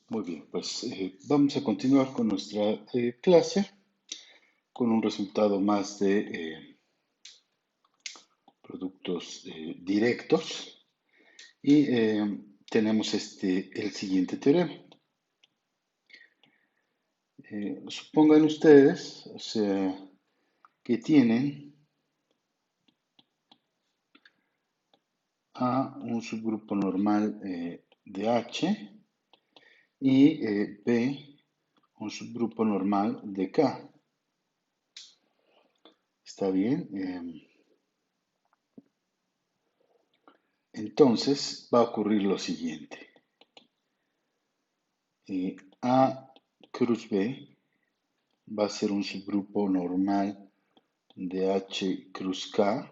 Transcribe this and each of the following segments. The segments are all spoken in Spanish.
Muy bien, pues vamos a continuar con nuestra clase con un resultado más de productos directos y tenemos el siguiente teorema. Supongan ustedes, o sea, que tienen A un subgrupo normal de H y B un subgrupo normal de K. ¿Está bien? Entonces va a ocurrir lo siguiente. A cruz B va a ser un subgrupo normal de H cruz K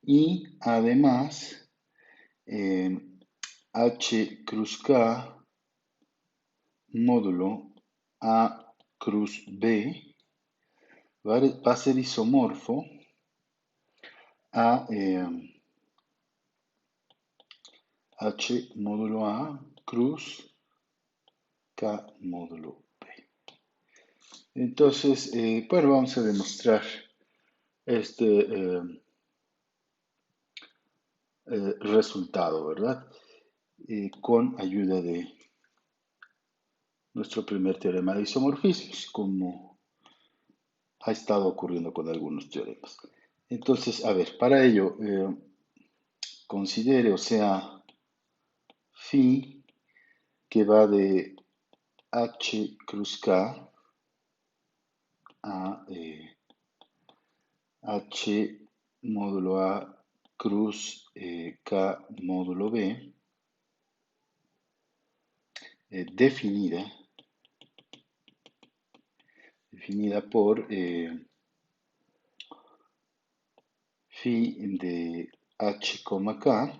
y además eh, H cruz K módulo A cruz B va a ser isomorfo a H módulo A cruz K módulo B. Entonces, bueno, vamos a demostrar este resultado, ¿verdad? Con ayuda de nuestro primer teorema de isomorfismos, como ha estado ocurriendo con algunos teoremas. Entonces, a ver, para ello, considere, o sea, phi que va de H cruz K a H módulo A cruz K módulo B, definida por phi de H, K,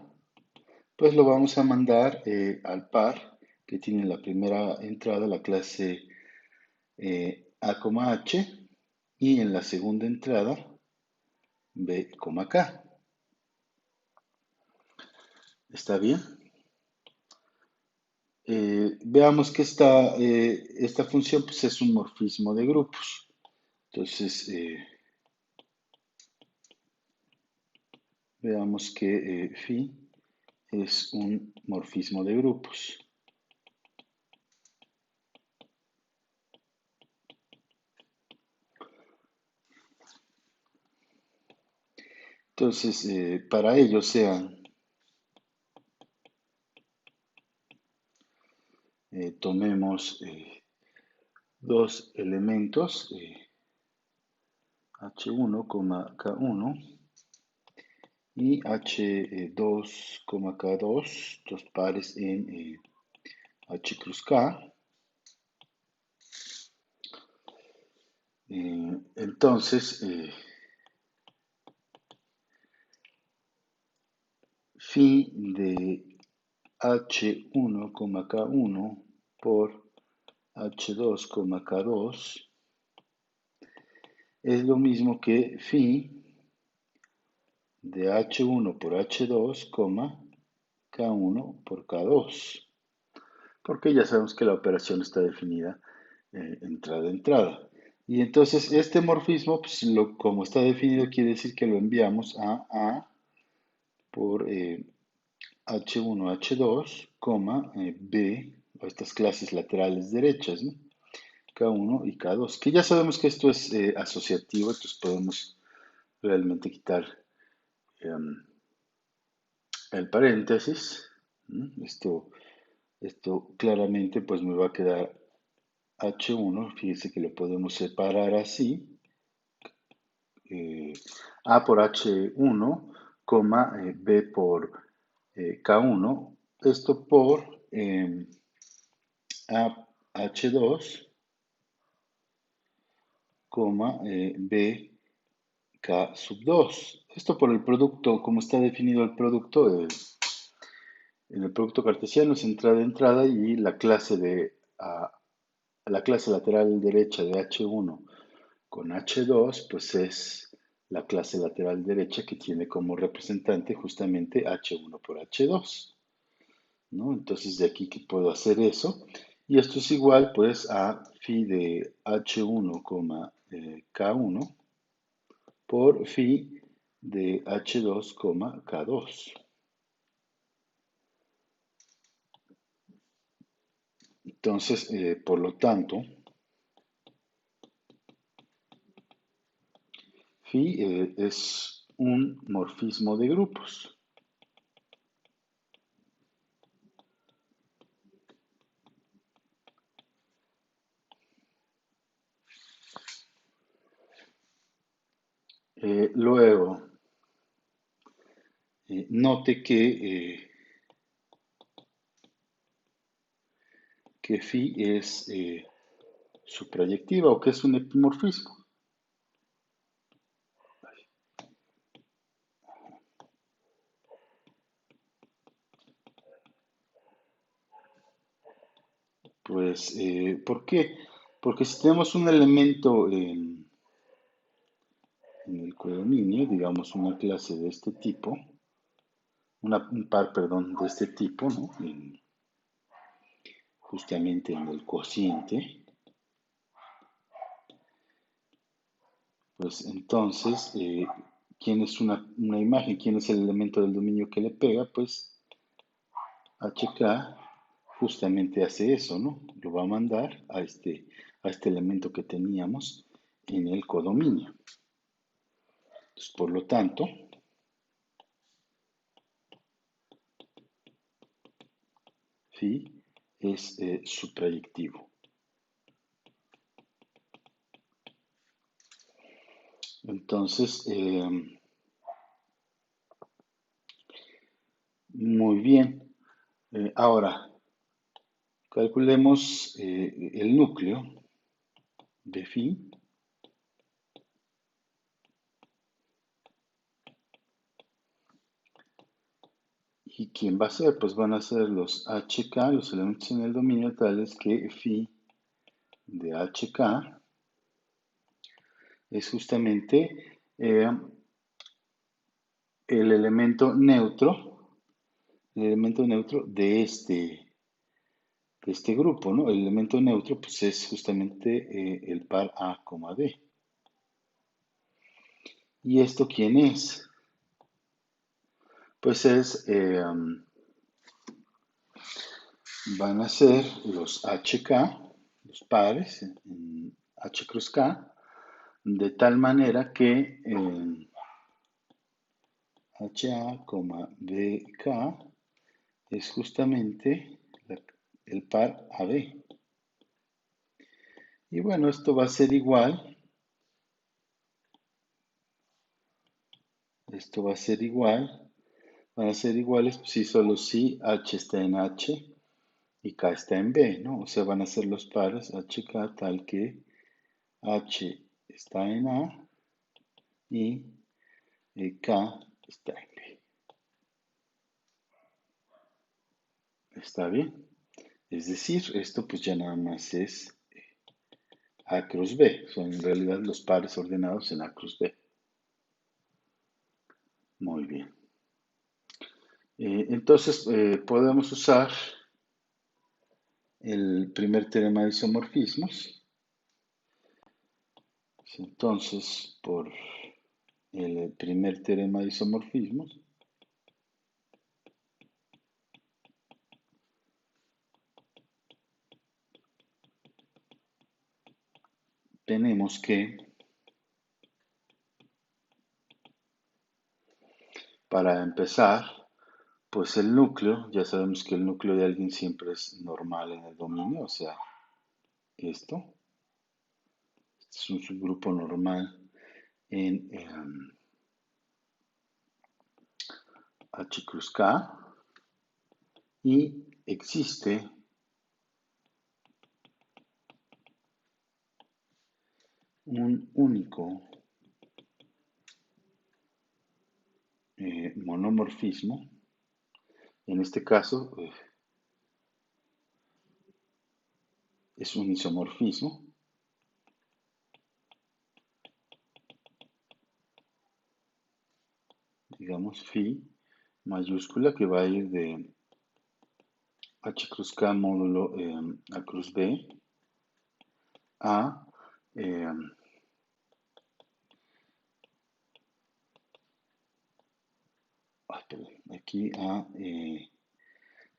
pues lo vamos a mandar al par que tiene la primera entrada, la clase A, H, y en la segunda entrada B, K. ¿Está bien? Veamos que esta función pues, es un morfismo de grupos. Entonces, veamos que phi es un morfismo de grupos. Entonces, para ello sean, tomemos dos elementos, H1, K1 y H2, K2, dos pares en H cruz K. Entonces, phi de H1, K1 por H2, K2 es lo mismo que phi de H1 por H2, K1 por K2, porque ya sabemos que la operación está definida entrada-entrada. Y entonces este morfismo, pues, como está definido, quiere decir que lo enviamos a A por H1, H2, B, o estas clases laterales derechas, ¿no? K1 y K2, que ya sabemos que esto es asociativo, entonces podemos realmente quitar em, el paréntesis. Esto claramente pues me va a quedar H1, fíjese que lo podemos separar así, A por H1, B por K1, esto por H2, B K sub 2. Esto por el producto, como está definido el producto, en el producto cartesiano es entrada y la clase lateral derecha de H1 con H2, pues es la clase lateral derecha que tiene como representante justamente H1 por H2. ¿no? Entonces de aquí que puedo hacer eso. Y esto es igual pues a phi de H1, K1 por phi de H2, K2. Entonces, por lo tanto, phi es un morfismo de grupos. Luego, note que phi es su proyectiva o que es un epimorfismo. Pues, ¿por qué? Porque si tenemos un elemento en el codominio, digamos una clase de este tipo, un par, perdón, de este tipo, ¿no? Justamente en el cociente, pues entonces, ¿quién es una imagen? ¿Quién es el elemento del dominio que le pega? Pues HK justamente hace eso, ¿no? Lo va a mandar a este elemento que teníamos en el codominio. Entonces, por lo tanto, phi es su proyectivo. Entonces, muy bien. Ahora, calculemos el núcleo de phi. ¿Y quién va a ser? Pues van a ser los HK, los elementos en el dominio tales que phi de HK es justamente el elemento neutro de este grupo, ¿no? El elemento neutro pues es justamente el par A, D. ¿Y esto quién es? Pues van a ser los HK, los pares, en H cruz K, de tal manera que HA, BK es justamente el par AB. Y bueno, esto va a ser igual, esto va a ser igual, van a ser iguales si solo si H está en H y K está en B, ¿no? O sea, van a ser los pares HK tal que H está en A y K está en B. ¿Está bien? Es decir, esto pues ya nada más es A cruz B. Son en realidad los pares ordenados en A cruz B. Muy bien. Entonces, podemos usar el primer teorema de isomorfismos. Entonces, por el primer teorema de isomorfismos, tenemos que, para empezar, pues el núcleo, ya sabemos que el núcleo de alguien siempre es normal en el dominio, o sea, esto es un subgrupo normal en H cruz K y existe un único monomorfismo. En este caso es un isomorfismo, digamos phi mayúscula que va a ir de H cruz K módulo A cruz B a eh, perdón, aquí a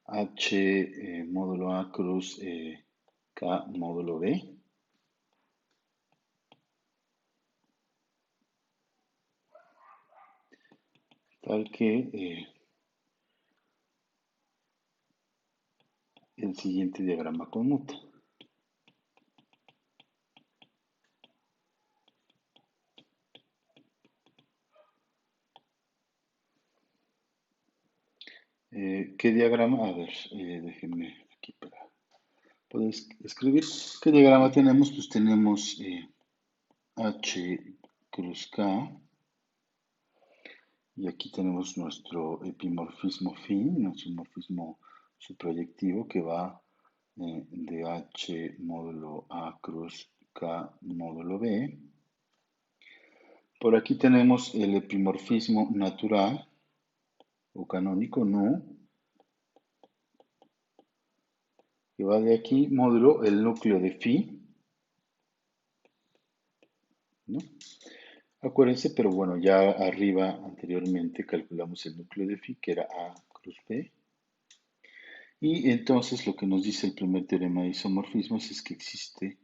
H módulo A cruz K módulo B, tal que el siguiente diagrama conmuta. ¿Qué diagrama? A ver, déjenme aquí para poder escribir. ¿Qué diagrama tenemos? Pues tenemos H cruz K y aquí tenemos nuestro epimorfismo fin, nuestro morfismo subproyectivo que va de H módulo A cruz K módulo B. Por aquí tenemos el epimorfismo natural o canónico, no, que va de aquí, módulo, el núcleo de phi, ¿no? Acuérdense, pero bueno, ya arriba anteriormente calculamos el núcleo de phi, que era A cruz B. Y entonces lo que nos dice el primer teorema de isomorfismos es que existe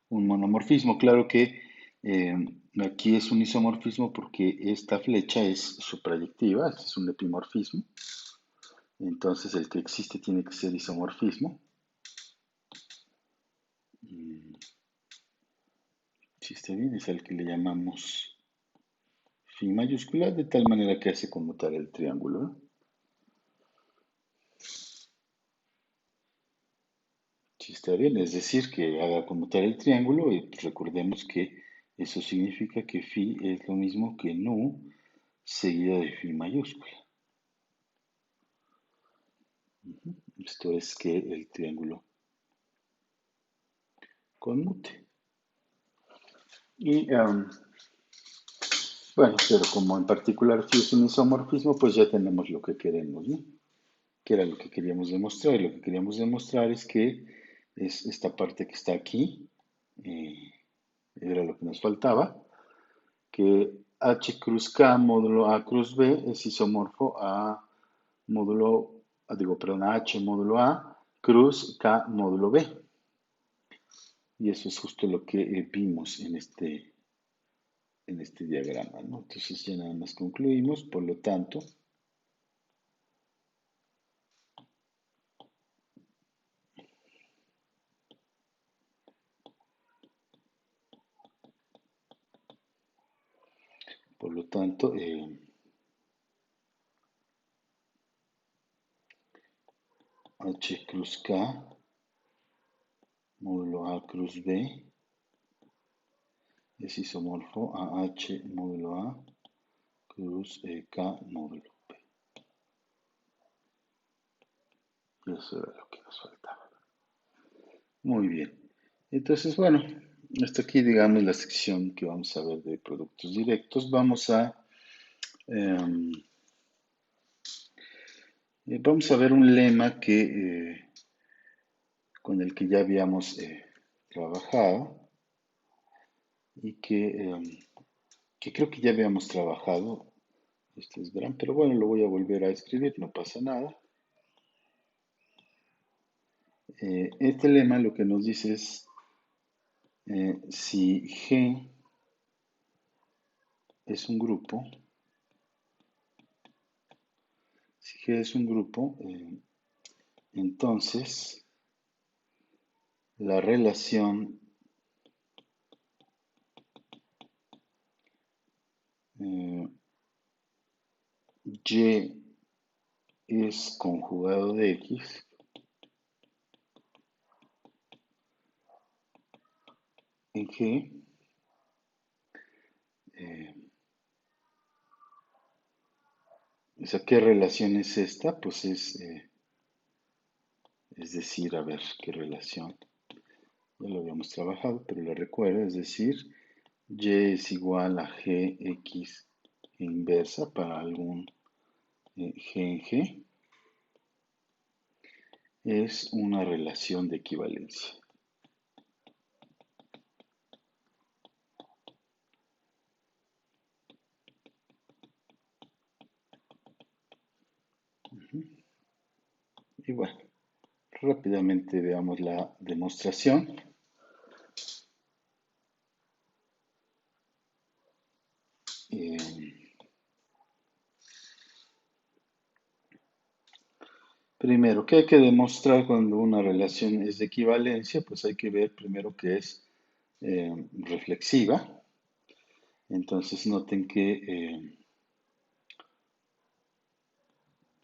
un monomorfismo. Claro que eh, aquí es un isomorfismo porque esta flecha es suprayectiva, este es un epimorfismo. Entonces el que existe tiene que ser isomorfismo. Si está bien, es al que le llamamos phi mayúscula, de tal manera que hace conmutar el triángulo, ¿no? Si está bien, es decir, que haga conmutar el triángulo y pues recordemos que eso significa que phi es lo mismo que nu seguido de phi mayúscula. Esto es que el triángulo conmute. Y bueno, pero como en particular phi es un isomorfismo, pues ya tenemos lo que queremos, ¿no? Que era lo que queríamos demostrar. Y lo que queríamos demostrar es que es esta parte que está aquí, eh, era lo que nos faltaba, que H cruz K módulo A cruz B es isomorfo a módulo, digo, perdón, a H módulo A cruz K módulo B. Y eso es justo lo que vimos en este diagrama, ¿no? Entonces ya nada más concluimos, por lo tanto, H cruz K módulo A cruz B es isomorfo a H módulo A cruz K módulo B. Y eso era lo que nos faltaba. Muy bien. Entonces, bueno, hasta aquí, digamos, la sección que vamos a ver de productos directos. Eh, vamos a ver un lema con el que ya habíamos trabajado y que creo que ya habíamos trabajado. Ustedes verán, pero bueno, lo voy a volver a escribir, no pasa nada. Este lema lo que nos dice es si G es un grupo, si G es un grupo, entonces la relación Y es conjugado de X en G, eh, o sea, ¿qué relación es esta? Pues es decir, a ver, ¿qué relación? Ya lo habíamos trabajado, pero lo recuerdo, es decir, Y es igual a Gx inversa para algún G en G. es una relación de equivalencia. Y bueno, rápidamente veamos la demostración. Primero, ¿qué hay que demostrar cuando una relación es de equivalencia? Pues hay que ver primero que es reflexiva. Entonces noten que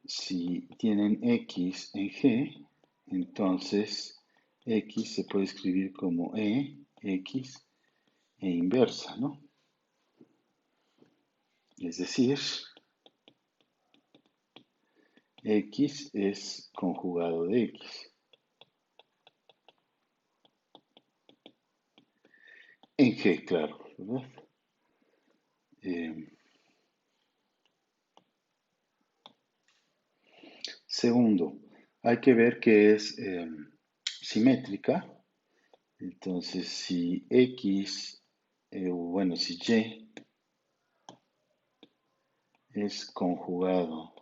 si tienen X en G, entonces X se puede escribir como X e inversa, ¿no? Es decir, X es conjugado de X. En G, claro, ¿verdad? Segundo, hay que ver que es simétrica. Entonces, si X, bueno, si Y es conjugado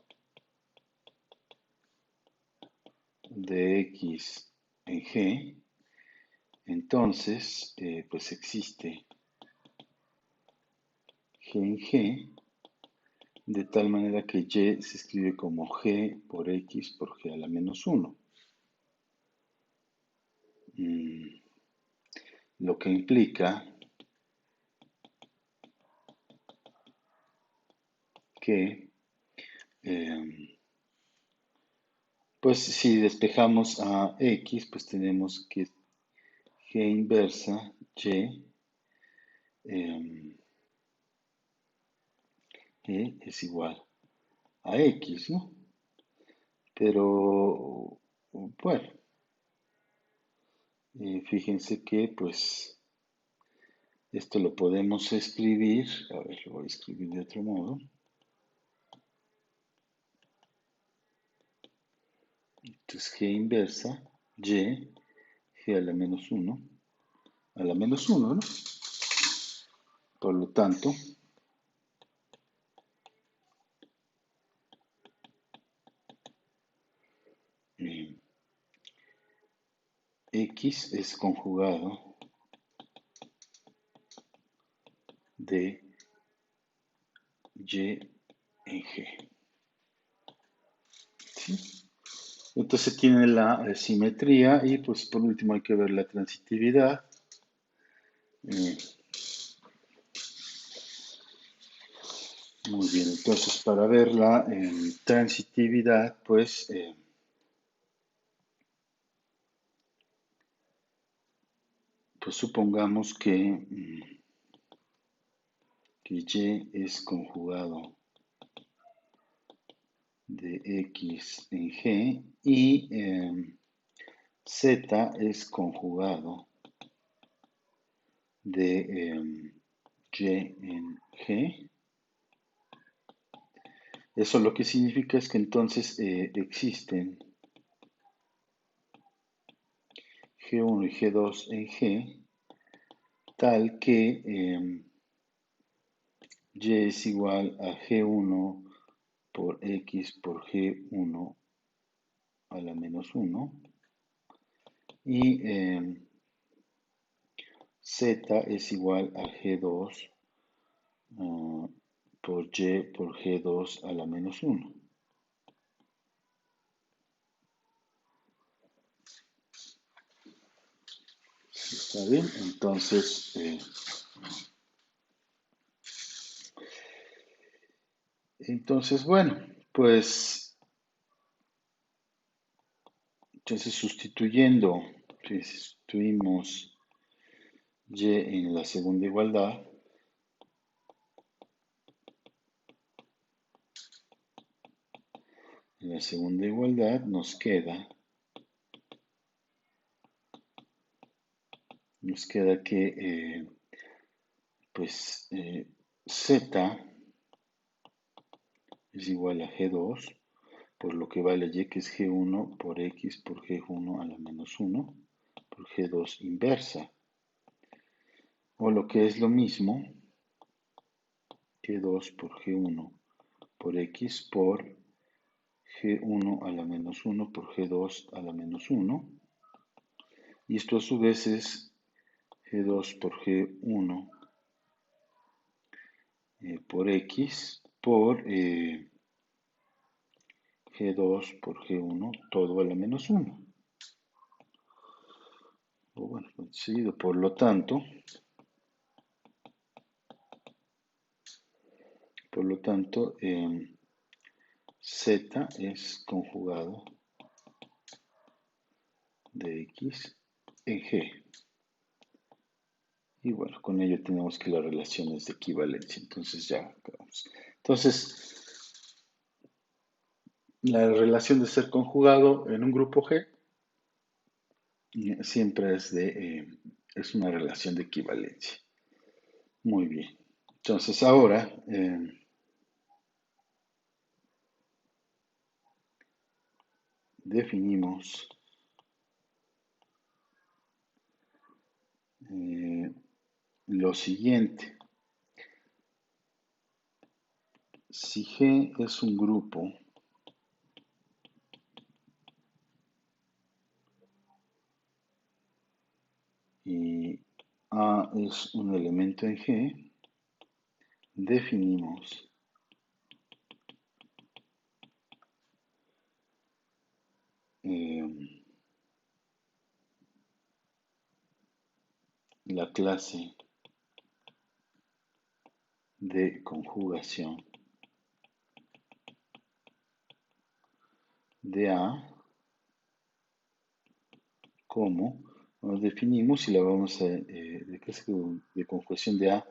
de X en G, entonces, pues existe G en G, de tal manera que Y se escribe como G por X por G a la menos 1. Lo que implica que, pues si despejamos a X, pues tenemos que G inversa Y es igual a X, ¿no? Pero, bueno, fíjense que pues esto lo podemos escribir, a ver, lo voy a escribir de otro modo. Entonces G inversa Y, G a la menos 1, a la menos 1, ¿no? Por lo tanto, eh, X es conjugado de Y en G. ¿Sí? Entonces tiene la simetría y pues por último hay que ver la transitividad. Eh, Muy bien, entonces para ver la transitividad, pues supongamos que Y es conjugado de X en G y Z es conjugado de Y en G. Eso lo que significa es que entonces existen G1 y G2 en G, tal que Y es igual a G1 por X por G1 a la menos 1 y Z es igual a G2 por Y por G2 a la menos 1. ¿Está bien? Entonces, bueno, pues entonces sustituimos Y en la segunda igualdad. En la segunda igualdad nos queda que Z es igual a G2 por lo que vale y, que es G1 por X por G1 a la menos 1 por G2 inversa. O lo que es lo mismo, G2 por G1 por X por G1 a la menos 1 por G2 a la menos 1. Y esto a su vez es G2 por G1 por X por G2 por G1 todo a la menos 1. O bueno, seguido, por lo tanto, Z es conjugado de X en G. Y bueno, con ello tenemos que las relaciones de equivalencia. Entonces ya acabamos. Entonces, la relación de ser conjugado en un grupo G siempre es una relación de equivalencia. Muy bien. Entonces ahora definimos lo siguiente. Si G es un grupo y A es un elemento en G, definimos la clase de conjugación de A como nos definimos y la vamos a de clase de conjugación de A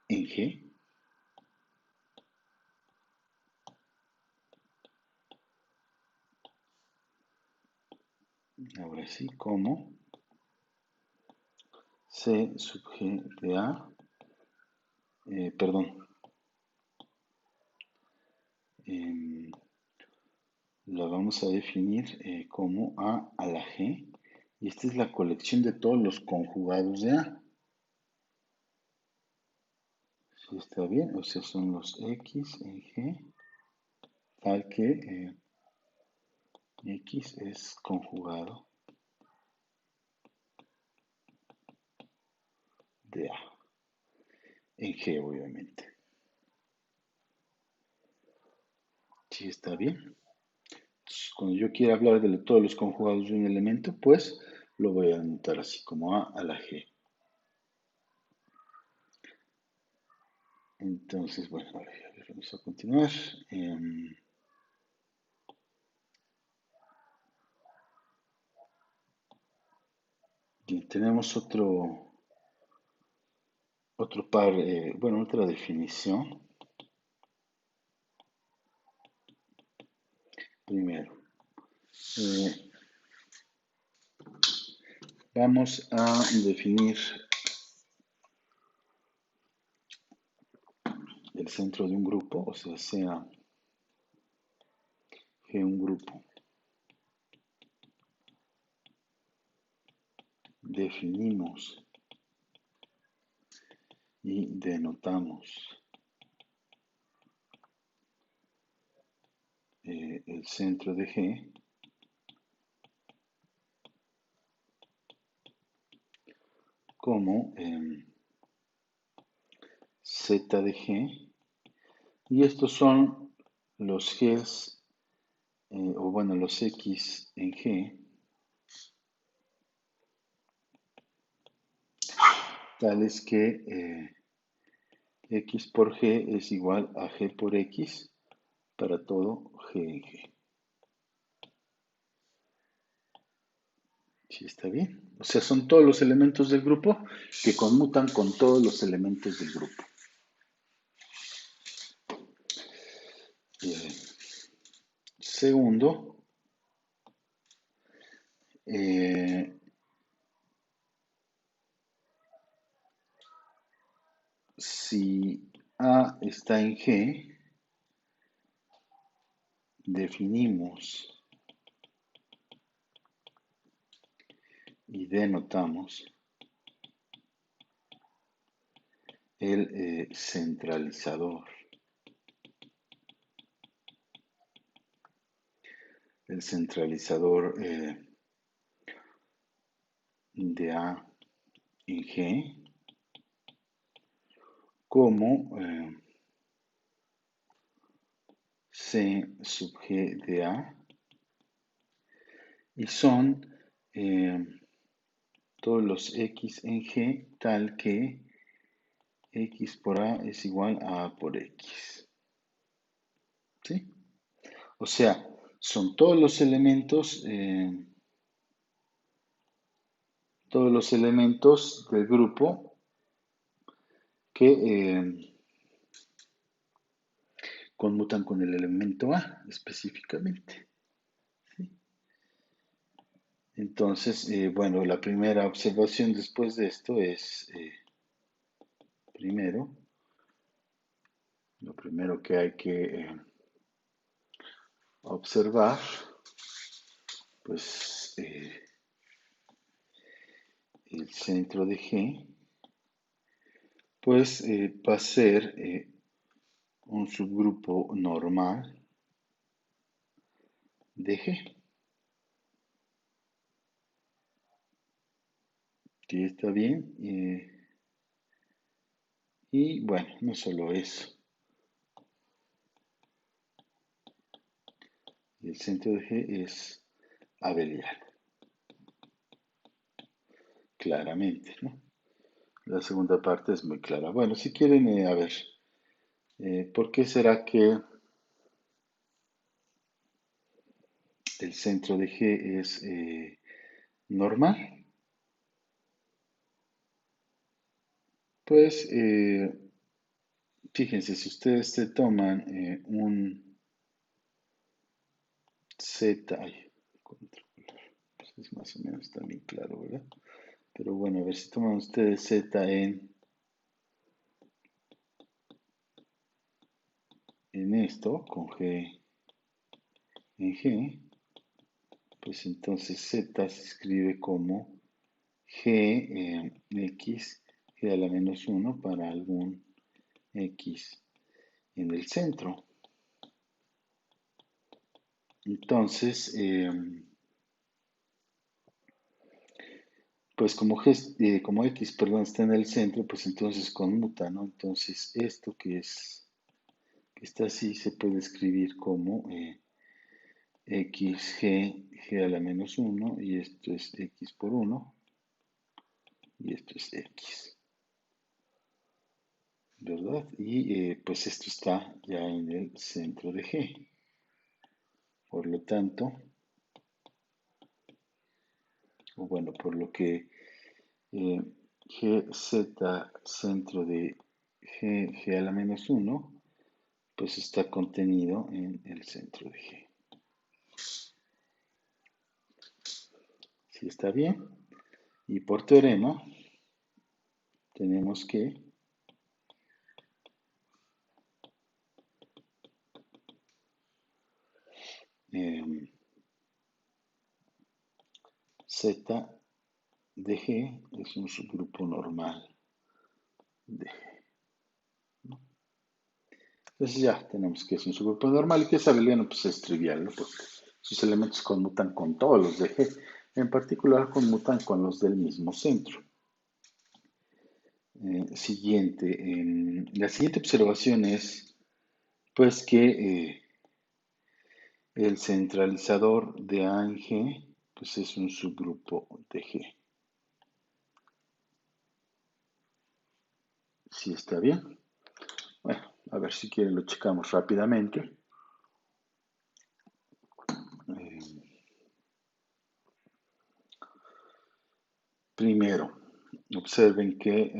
en G. Ahora sí, como C sub G de A, perdón, la vamos a definir como A a la G, y esta es la colección de todos los conjugados de A. ¿Sí está bien? O sea, son los X en G, tal que X es conjugado de A, en G obviamente. ¿Sí está bien? Entonces, cuando yo quiera hablar de todos los conjugados de un elemento, pues lo voy a anotar así como A a la G. Entonces, bueno, a ver, vamos a continuar. Bien, tenemos otro par, bueno, otra definición. Primero, eh, vamos a definir el centro de un grupo, o sea G un grupo. Definimos y denotamos el centro de G como Z de G, y estos son los Gs, o bueno, los X en G, tales que X por G es igual a G por X para todo G en G. ¿Sí está bien? O sea, son todos los elementos del grupo que conmutan con todos los elementos del grupo. Segundo, si A está en G, definimos y denotamos el centralizador. El centralizador de A en G como C sub G de A y son todos los X en G tal que X por A es igual a A por X. ¿Sí? O sea, son todos los elementos del grupo que conmutan con el elemento A específicamente. ¿Sí? Entonces, bueno, la primera observación después de esto es, lo primero que hay que observar, pues el centro de G, pues va a ser un subgrupo normal de G. ¿Sí está bien? Y bueno, no solo eso. El centro de G es abeliano, claramente, ¿no? La segunda parte es muy clara. Bueno, si quieren, a ver, ¿por qué será que el centro de G es normal? Pues, fíjense, si ustedes se toman un Z, ay, pues es más o menos también claro, ¿verdad? Pero bueno, a ver si toman ustedes Z en esto, con G en G, pues entonces Z se escribe como G X, G a la menos 1 para algún X en el centro. Entonces, pues como X, perdón, está en el centro, pues entonces conmuta, ¿no? Entonces, esto que está así se puede escribir como G a la menos 1, y esto es X por 1, y esto es X, ¿verdad? Y pues esto está ya en el centro de G. Por lo tanto, o bueno, por lo que GZ centro de G a la menos 1, pues está contenido en el centro de G. ¿Sí está bien? Y por teorema, tenemos que Z de G es un subgrupo normal de G. Entonces ya tenemos que es un subgrupo normal y que es abeliano, pues es trivial, ¿no? Porque sus elementos conmutan con todos los de G. En particular, conmutan con los del mismo centro. La siguiente observación es, pues, que el centralizador de A en G, pues es un subgrupo de G. ¿Sí está bien? Bueno, a ver si quieren lo checamos rápidamente. Eh, Primero, observen que,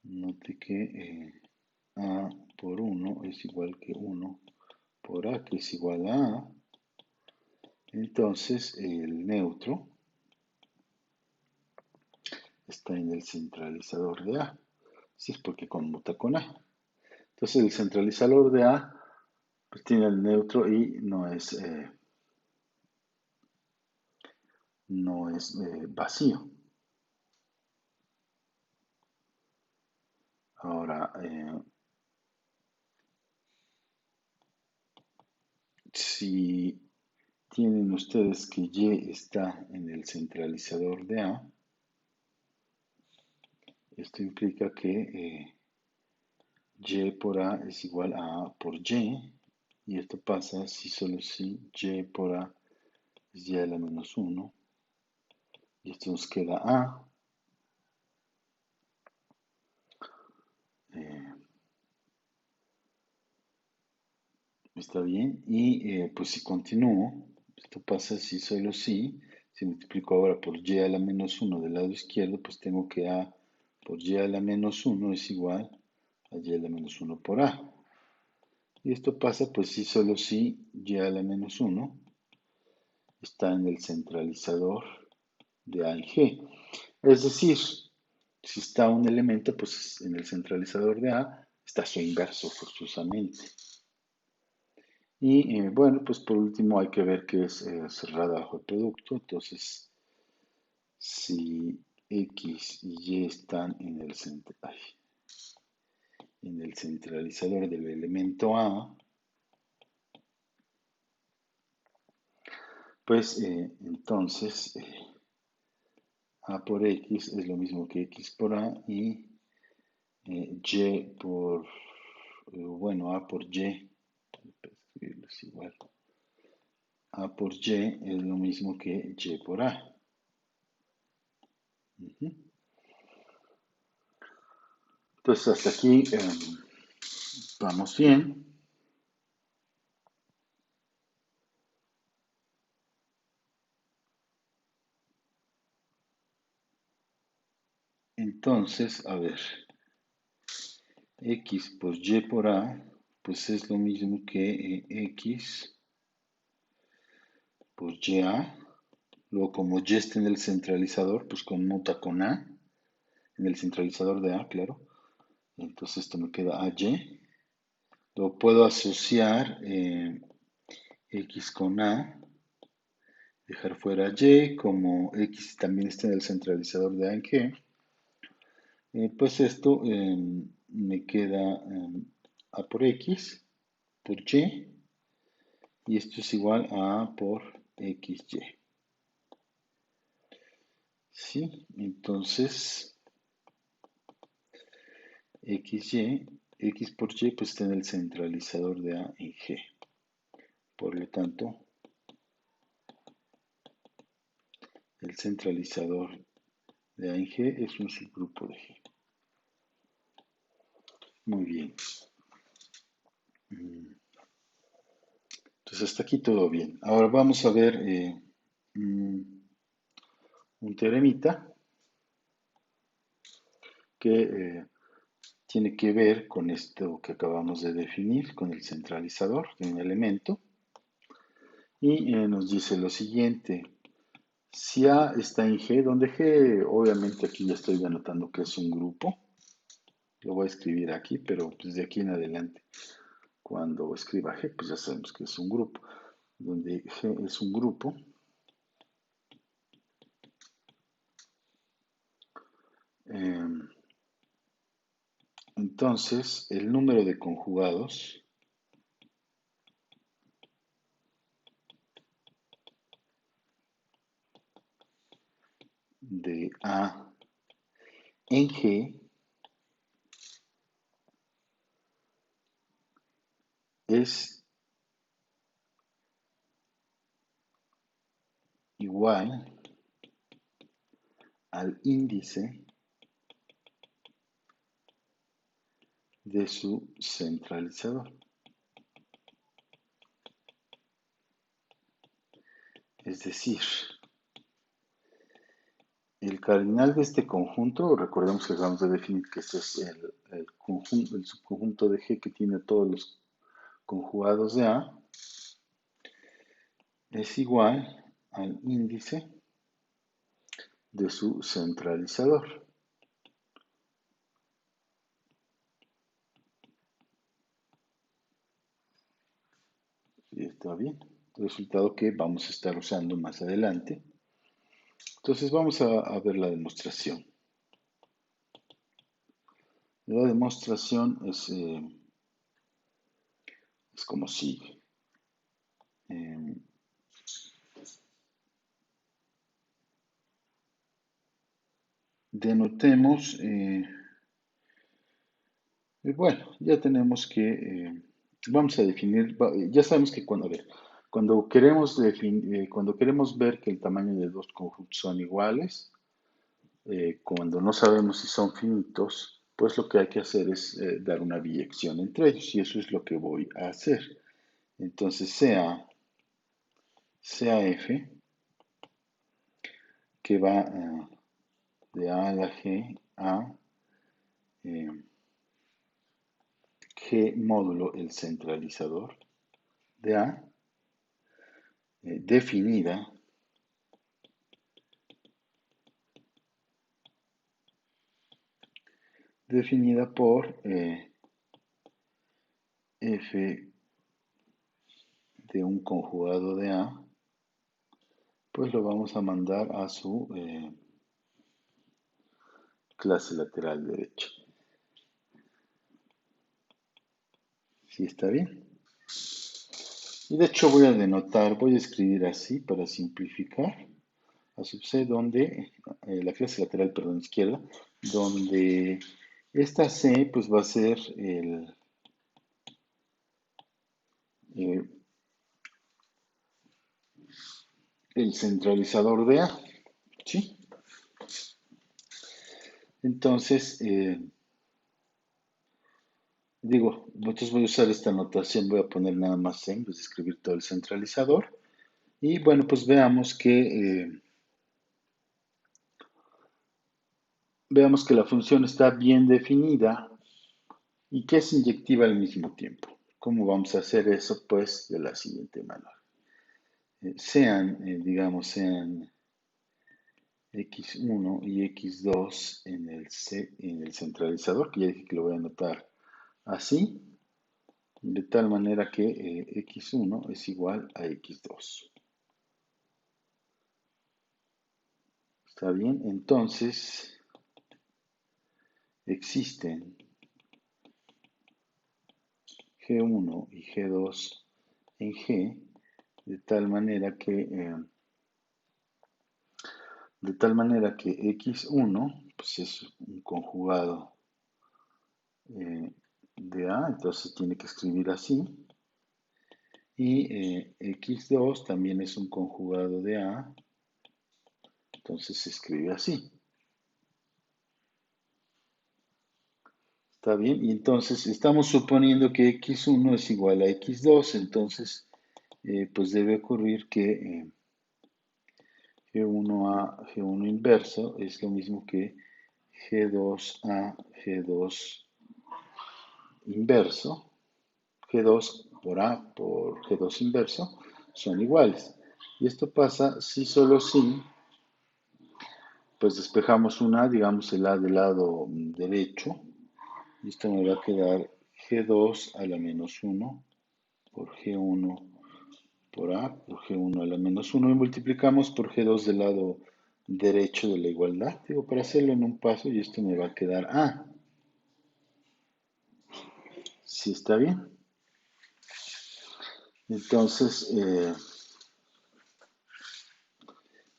note que A por 1 es igual que 1 por A, que es igual a A. Entonces, el neutro está en el centralizador de A. Si es porque conmuta con A. Entonces el centralizador de A pues tiene el neutro y no es vacío. Ahora, si tienen ustedes que Y está en el centralizador de A, esto implica que Y por A es igual a A por Y, y esto pasa si solo si Y por A es Y a la menos 1, y esto nos queda A. eh, Está bien, y pues si continúo, esto pasa si solo si multiplico ahora por Y a la menos 1 del lado izquierdo, pues tengo que A por Y a la menos 1 es igual a Y a la menos 1 por A. Y esto pasa pues si solo si Y a la menos 1 está en el centralizador de A en G. Es decir, si está un elemento, pues en el centralizador de A está su inverso forzosamente. Y bueno, pues por último hay que ver que es cerrada bajo el producto. Entonces, si X y Y están en el centralizador del elemento A, pues entonces A por X es lo mismo que X por A y Y por, bueno, A por Y, escribirlo es igual. A por Y es lo mismo que Y por A. Ujú. Entonces hasta aquí vamos bien. Entonces, a ver, X por Y por A, pues es lo mismo que X por YA. Luego, como Y está en el centralizador, pues conmuta con A, en el centralizador de A, claro. Entonces esto me queda AY. Luego puedo asociar X con A, dejar fuera Y, como X también está en el centralizador de A en G. Pues esto me queda A por X por Y, y esto es igual a A por XY. ¿Sí? Entonces, XY, X por Y, pues está en el centralizador de A en G. Por lo tanto, el centralizador de A en G es un subgrupo de G. Muy bien. Entonces, hasta aquí todo bien. Ahora vamos a ver un teoremita que tiene que ver con esto que acabamos de definir, con el centralizador de un elemento. Y nos dice lo siguiente. Si A está en G, donde G, obviamente aquí ya estoy anotando que es un grupo. Lo voy a escribir aquí, pero pues de aquí en adelante, cuando escriba G, pues ya sabemos que es un grupo. Donde G es un grupo, entonces el número de conjugados de A en G es igual al índice de su centralizador. Es decir, el cardinal de este conjunto, recordemos que acabamos de definir que este es el subconjunto de G que tiene todos los conjugados de A, es igual al índice de su centralizador. Y está bien. Resultado que vamos a estar usando más adelante. Entonces vamos a ver la demostración. La demostración es como sigue. Eh, denotemos, bueno, ya tenemos que, vamos a definir, ya sabemos que cuando, a ver, cuando queremos ver que el tamaño de dos conjuntos son iguales, cuando no sabemos si son finitos, pues lo que hay que hacer es dar una biyección entre ellos y eso es lo que voy a hacer. Entonces sea f, que va de A a la G a eh, G módulo el centralizador de A, definida por f de un conjugado de A, pues lo vamos a mandar a su clase lateral derecha. ¿Sí está bien? Y de hecho voy a denotar, voy a escribir así para simplificar, a sub C donde, la clase lateral, perdón, izquierda, donde esta C pues va a ser eh, el centralizador de A, ¿sí? Entonces, digo, entonces voy a usar esta notación, voy a poner nada más C en vez de escribir todo el centralizador. Y bueno, pues veamos que la función está bien definida y que es inyectiva al mismo tiempo. ¿Cómo vamos a hacer eso? Pues de la siguiente manera. Digamos, sean x1 y x2 en el centralizador, que ya dije que lo voy a anotar así, de tal manera que x1 es igual a x2. ¿Está bien? Entonces, existen G1 y G2 en G, de tal manera que x1 pues es un conjugado de A, entonces tiene que escribir así. Y x2 también es un conjugado de A, entonces se escribe así. ¿Está bien? Y entonces estamos suponiendo que x1 es igual a x2, entonces pues debe ocurrir que G1A, G1 inverso es lo mismo que G2A, G2 inverso, G2 por A por G2 inverso son iguales. Y esto pasa si solo si, pues despejamos una, digamos el A del lado derecho, y esto me va a quedar G2 a la menos 1 por G1 por A por G1 a la menos 1 y multiplicamos por G2 del lado derecho de la igualdad. Digo, para hacerlo en un paso y esto me va a quedar A. ¿Sí está bien? Entonces,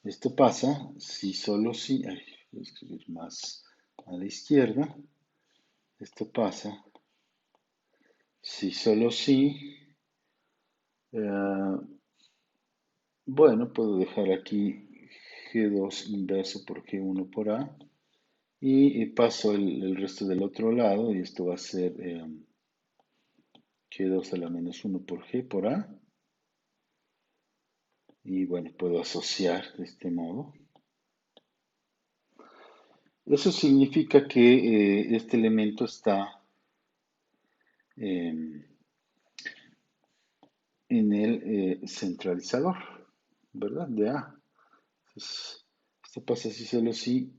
esto pasa si solo si, voy a escribir más a la izquierda, esto pasa si solo si, bueno, puedo dejar aquí G2 inverso por G1 por A y paso el resto del otro lado y esto va a ser G2 a la menos 1 por G por A y bueno, puedo asociar de este modo. Eso significa que este elemento está en el centralizador, ¿verdad? De A. Entonces, Esto pasa si solo si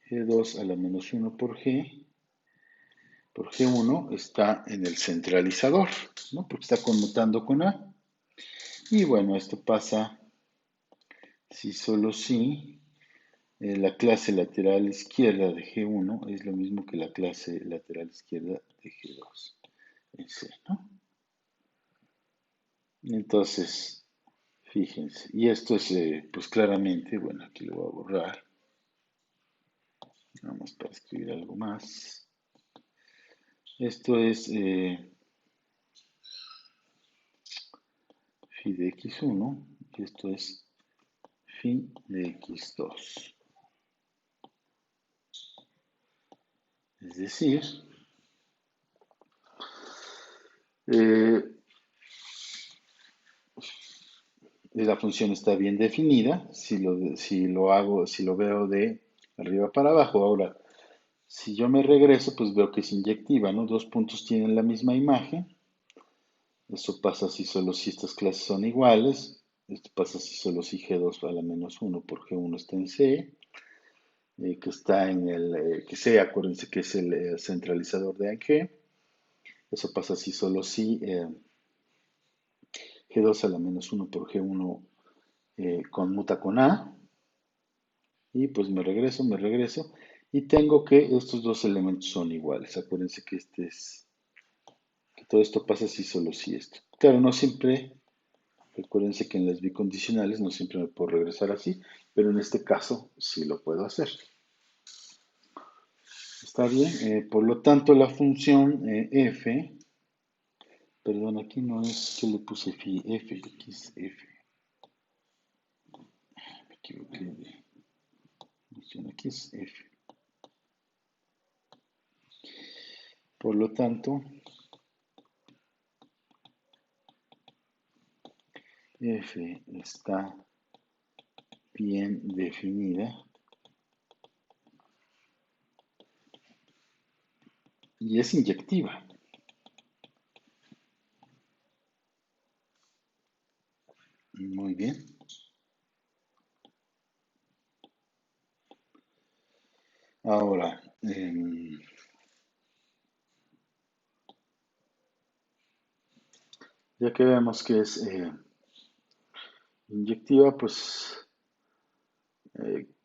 G2 a la menos 1 por G1 está en el centralizador, ¿no? Porque está conmutando con A. Y bueno, esto pasa si solo si la clase lateral izquierda de G1 es lo mismo que la clase lateral izquierda de G2 en C, ¿no? Entonces, fíjense, y esto es, pues claramente, bueno, aquí lo voy a borrar, vamos para escribir algo más. Esto es phi de x1 y esto es phi de x2. Es decir, eh, la función está bien definida si lo veo de arriba para abajo. Ahora, si yo me regreso, pues veo que es inyectiva, ¿no? Dos puntos tienen la misma imagen. Eso pasa si solo si estas clases son iguales. Esto pasa si solo si G2 a la menos 1 por G1 está en C, que está en que C, acuérdense que es el centralizador de AG. Eso pasa si solo si G2 a la menos 1 por G1 conmuta con A. Y pues me regreso. Y tengo que estos dos elementos son iguales. Acuérdense que que todo esto pasa si solo si esto. Claro, no siempre. Recuérdense que en las bicondicionales no siempre me puedo regresar así, pero en este caso sí lo puedo hacer. ¿Está bien? Por lo tanto, la función f, perdón, aquí no es que le puse phi f, aquí es f. Me equivoqué de función, aquí es f. Por lo tanto, f está bien definida y es inyectiva. Muy bien. Ahora, ya que vemos que es inyectiva, pues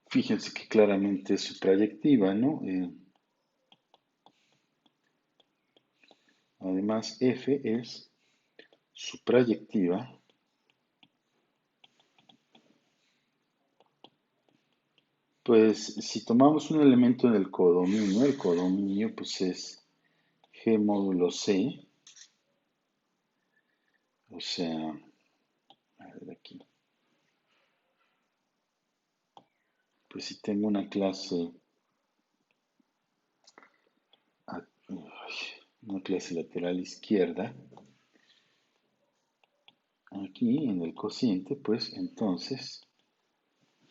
fíjense que claramente es suprayectiva, ¿no? Además, F es suprayectiva, pues si tomamos un elemento en el codominio pues es G módulo C, o sea, a ver aquí, pues si tengo una clase lateral izquierda, aquí en el cociente, pues entonces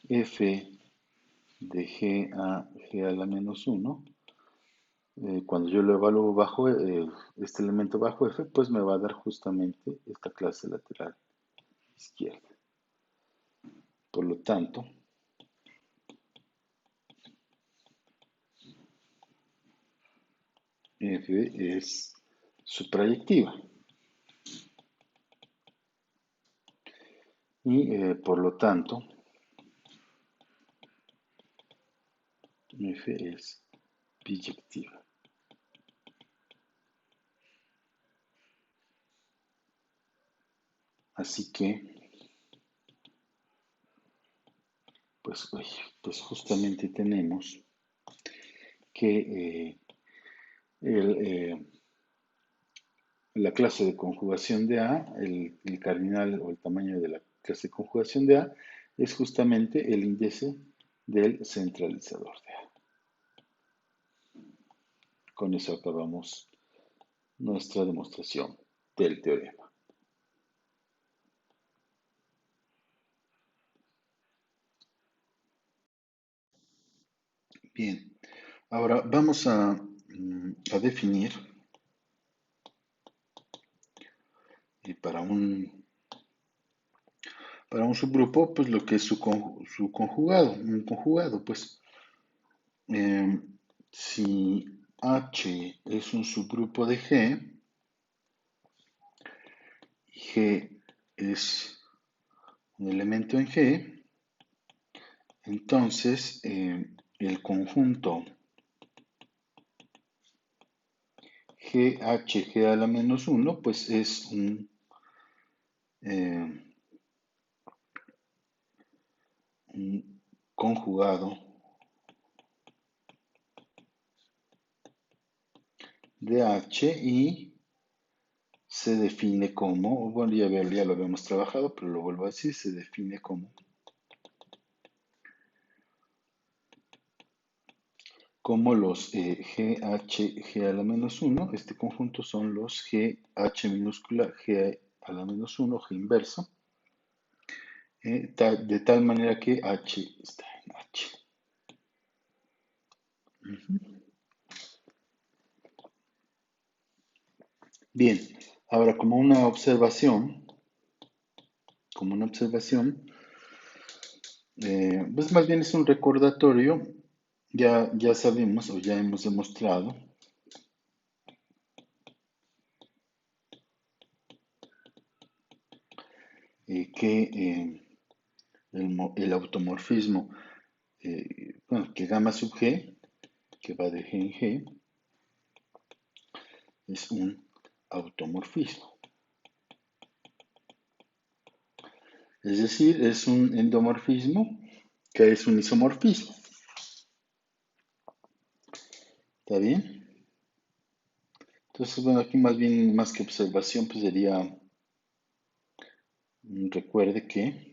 F de G a la menos 1, cuando yo lo evalúo bajo este elemento bajo F, pues me va a dar justamente esta clase lateral izquierda. Por lo tanto, F es suprayectiva. Y por lo tanto, F es biyectiva. Así que, pues justamente tenemos que el, la clase de conjugación de A, el cardinal o el tamaño de la clase de conjugación de A, es justamente el índice del centralizador de A. Con eso acabamos nuestra demostración del teorema. Bien, ahora vamos a definir para Para un subgrupo, pues lo que es su conjugado, un conjugado, pues. Em, si H es un subgrupo de G es un elemento en G, entonces el conjunto G a la menos uno pues es eh, un conjugado de H y se define como, bueno, ya lo habíamos trabajado, pero lo vuelvo a decir, se define como los G a la menos uno este conjunto son los GH minúscula, G a la menos uno G inverso, de tal manera que H está en H. Bien, ahora como una observación, pues más bien es un recordatorio, ya sabemos o ya hemos demostrado que el automorfismo, bueno, que gamma sub G, que va de G en G, es un automorfismo. Es decir, es un endomorfismo que es un isomorfismo. ¿Está bien? Entonces, bueno, aquí más bien, más que observación, pues sería, recuerde que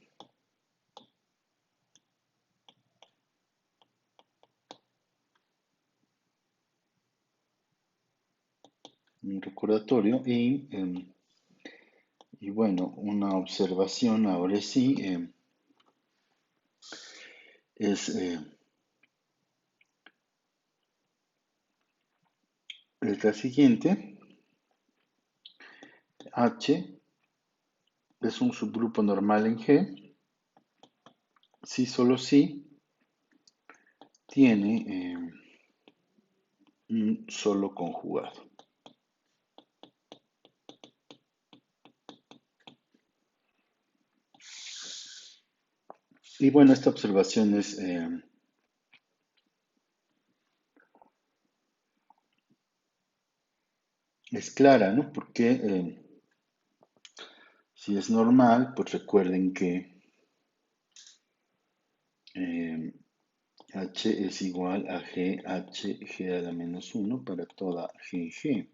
un recordatorio y bueno, una observación ahora sí es, es la siguiente. H es un subgrupo normal en G si solo si tiene un solo conjugado. Y bueno, esta observación es clara, ¿no? Porque si es normal, pues recuerden que eh, H es igual a G a la menos uno para toda G.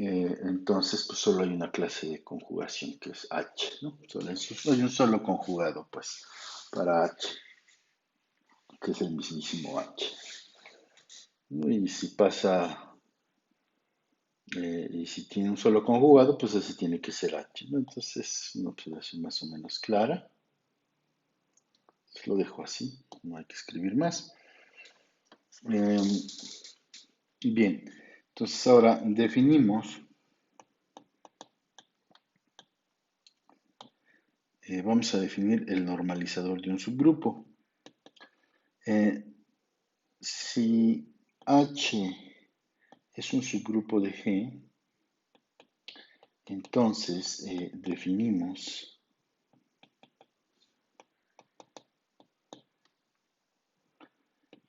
Entonces, pues solo hay una clase de conjugación que es H, ¿no? Hay un solo conjugado, pues, para H, que es el mismísimo H. ¿No? Y si pasa, y si tiene un solo conjugado, pues ese tiene que ser H, ¿no? Entonces, es una observación más o menos clara. Lo dejo así, no hay que escribir más. Bien, entonces ahora definimos, vamos a definir el normalizador de un subgrupo. Eh, si H es un subgrupo de G, entonces definimos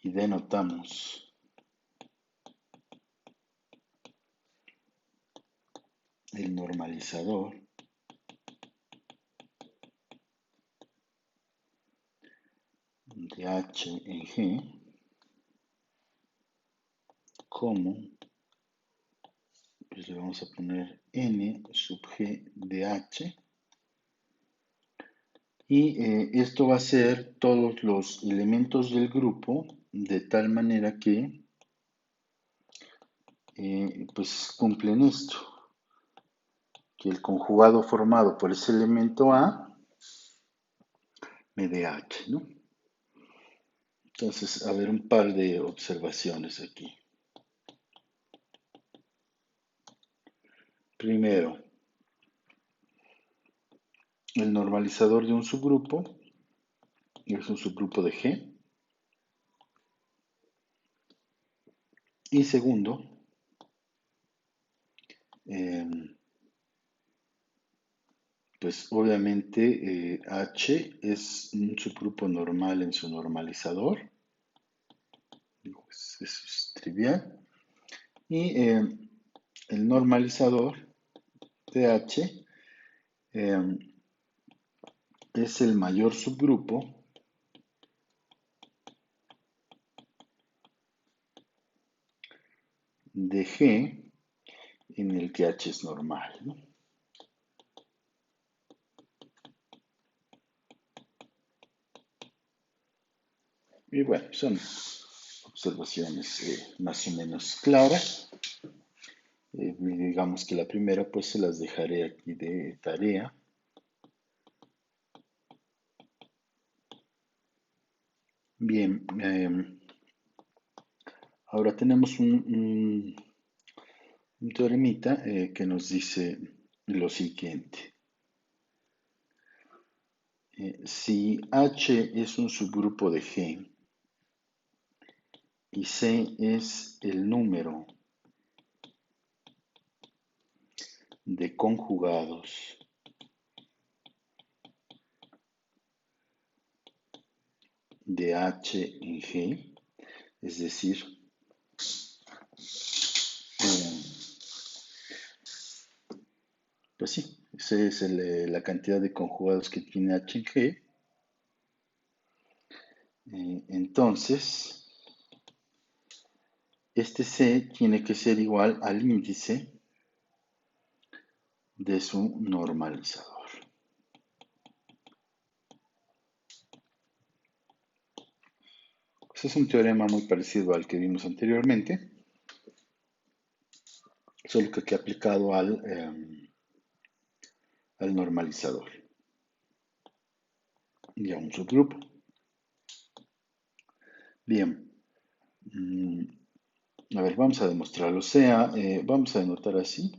y denotamos el normalizador de H en G como, pues le vamos a poner N sub G de H. Y esto va a ser todos los elementos del grupo de tal manera que pues cumplen esto, que el conjugado formado por ese elemento A me dé H, ¿no? Entonces, a ver un par de observaciones aquí. Primero, el normalizador de un subgrupo es un subgrupo de G. Y segundo, pues obviamente H es un subgrupo normal en su normalizador. Digo, eso es trivial. Y el normalizador de H es el mayor subgrupo de G en el que H es normal, ¿no? Y bueno, son observaciones más o menos claras. Digamos que la primera pues se las dejaré aquí de tarea. Bien, ahora tenemos un teoremita que nos dice lo siguiente. Si H es un subgrupo de G y C es el número de conjugados de H en G, es decir, eh, pues sí, esa es la cantidad de conjugados que tiene H en G. Entonces, este C tiene que ser igual al índice de su normalizador. Ese es un teorema muy parecido al que vimos anteriormente, solo que aquí aplicado al normalizador y a un subgrupo. Bien, mm, a ver, vamos a demostrarlo. Sea, vamos a denotar así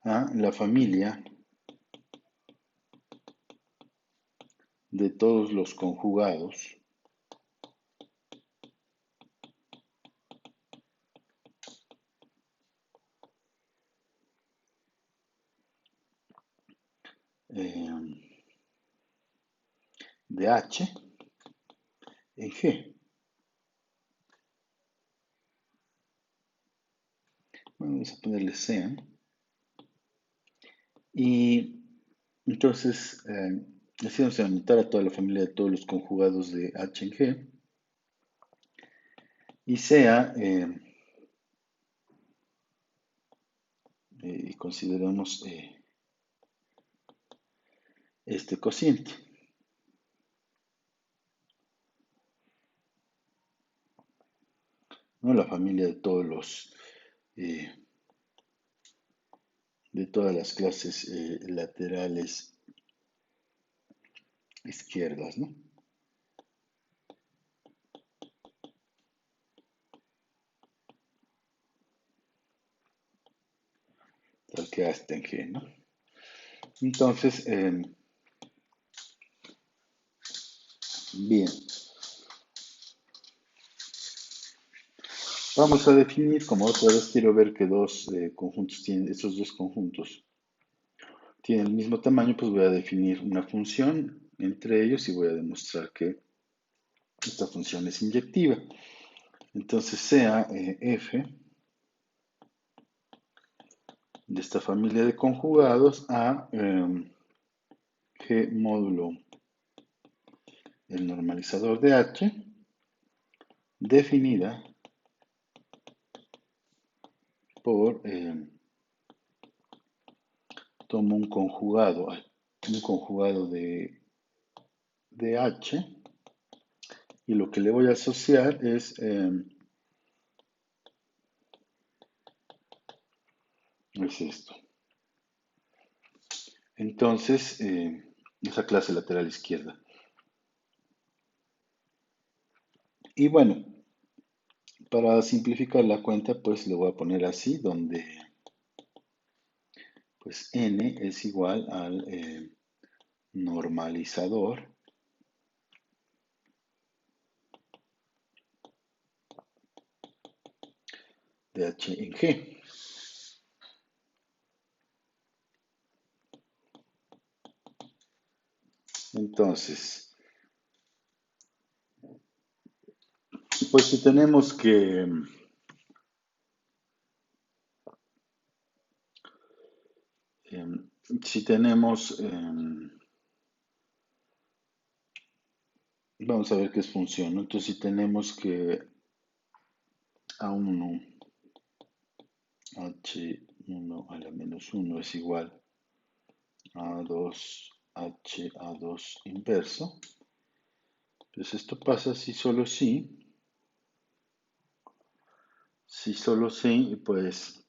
a la familia de todos los conjugados eh, de H en G. Vamos a ponerle sea. Y entonces, así vamos a anotar a toda la familia de todos los conjugados de H en G. Y sea, y consideramos este cociente. ¿No? La familia de todos los, eh, de todas las clases laterales izquierdas, ¿no? Tal que hasta en G, ¿no? Entonces, bien, vamos a definir, como otra vez quiero ver que dos conjuntos tienen, estos dos conjuntos tienen el mismo tamaño, pues voy a definir una función entre ellos y voy a demostrar que esta función es inyectiva. Entonces sea f de esta familia de conjugados a g módulo el normalizador de h definida por, tomo un conjugado de h y lo que le voy a asociar es esto. Entonces, esa clase lateral izquierda. Y bueno, para simplificar la cuenta, pues le voy a poner así, donde pues n es igual al normalizador de h en g. Entonces, pues si tenemos que, si tenemos, vamos a ver qué es función, ¿no? Entonces, si tenemos que A1, H1 a la menos 1 es igual a 2, H a 2 inverso, pues esto pasa si solo sí, pues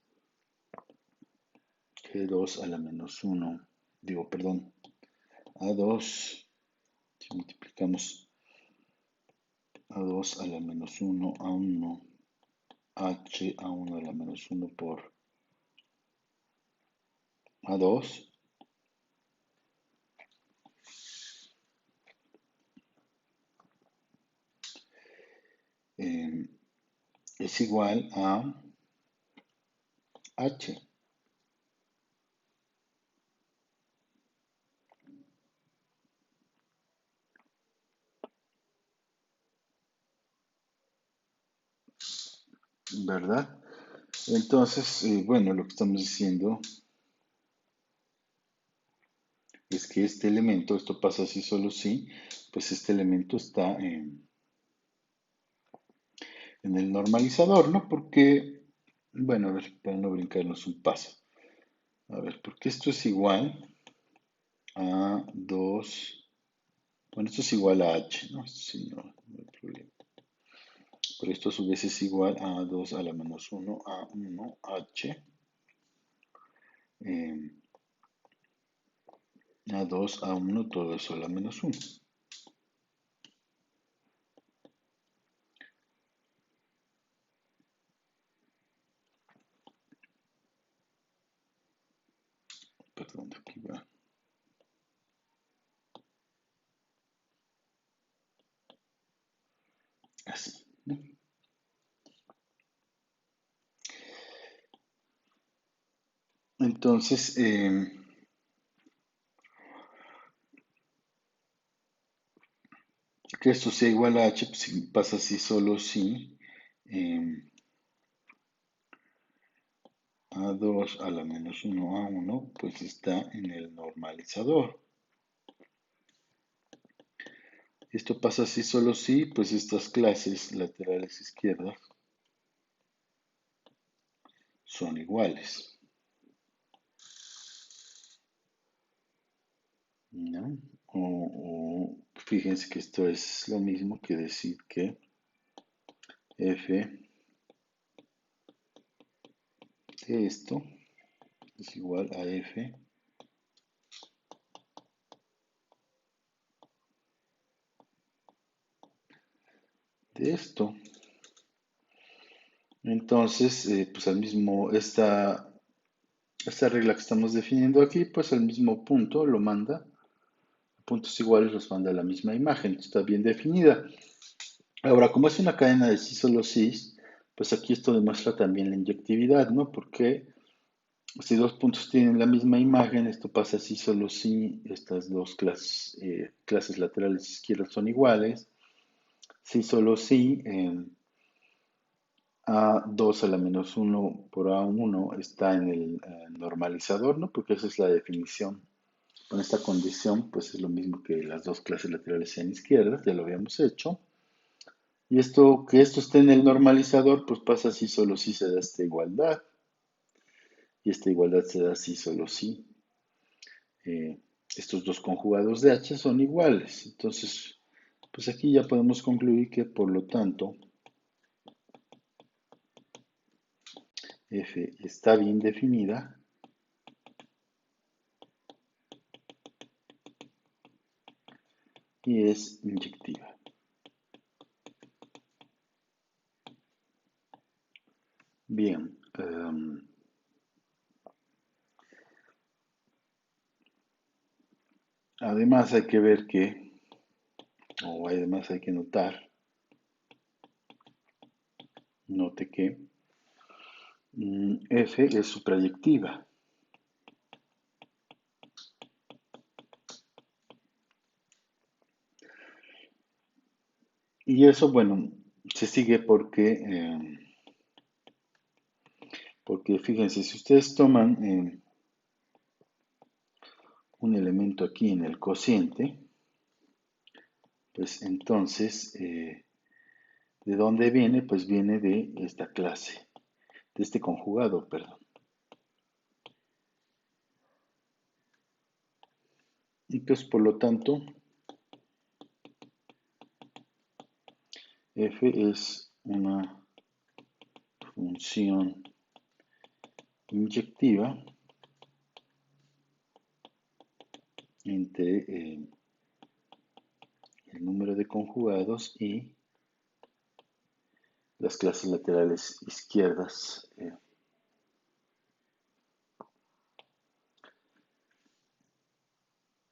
G2 a la menos 1, digo, perdón, A2, si multiplicamos A2 a la menos 1, A1, H a 1 a la menos 1 por A2, eh, es igual a H, ¿verdad? Entonces, bueno, lo que estamos diciendo es que este elemento, esto pasa así solo si, pues este elemento está en el normalizador, ¿no? Porque, bueno, a ver, para no brincarnos un paso. A ver, porque esto es igual a 2, bueno, esto es igual a h, ¿no? Esto sí, no hay problema. Pero esto a su vez es igual a 2 a la menos 1 a 1 h eh, a 2 a 1 todo eso a la menos 1. Perdón, aquí va. Así, ¿no? Entonces, que esto sea igual a h, pues si pasa así solo si a2 a la menos 1 a 1, pues está en el normalizador. Esto pasa así solo si, pues estas clases laterales izquierdas son iguales, ¿no? O fíjense que esto es lo mismo que decir que f de esto es igual a f de esto. Entonces, pues al mismo, esta regla que estamos definiendo aquí, pues al mismo punto lo manda, puntos iguales los manda a la misma imagen, está bien definida. Ahora, como es una cadena de sí solo sí, pues aquí esto demuestra también la inyectividad, ¿no? Porque si dos puntos tienen la misma imagen, esto pasa sí solo si estas dos clases laterales izquierdas son iguales. Sí solo si A2 a la menos 1 por A1 está en el normalizador, ¿no? Porque esa es la definición. Con esta condición, pues es lo mismo que las dos clases laterales sean izquierdas, ya lo habíamos hecho. Y esto, que esto esté en el normalizador, pues pasa si solo si se da esta igualdad. Y esta igualdad se da si solo si estos dos conjugados de h son iguales. Entonces, pues aquí ya podemos concluir que, por lo tanto, f está bien definida y es inyectiva. Bien. Además hay que ver que, o además hay que note que F es su proyectiva. Y eso, bueno, se sigue porque fíjense, si ustedes toman un elemento aquí en el cociente, pues entonces, ¿de dónde viene? Pues viene de esta clase, de este conjugado, perdón. Entonces, por lo tanto, f es una función inyectiva entre el número de conjugados y las clases laterales izquierdas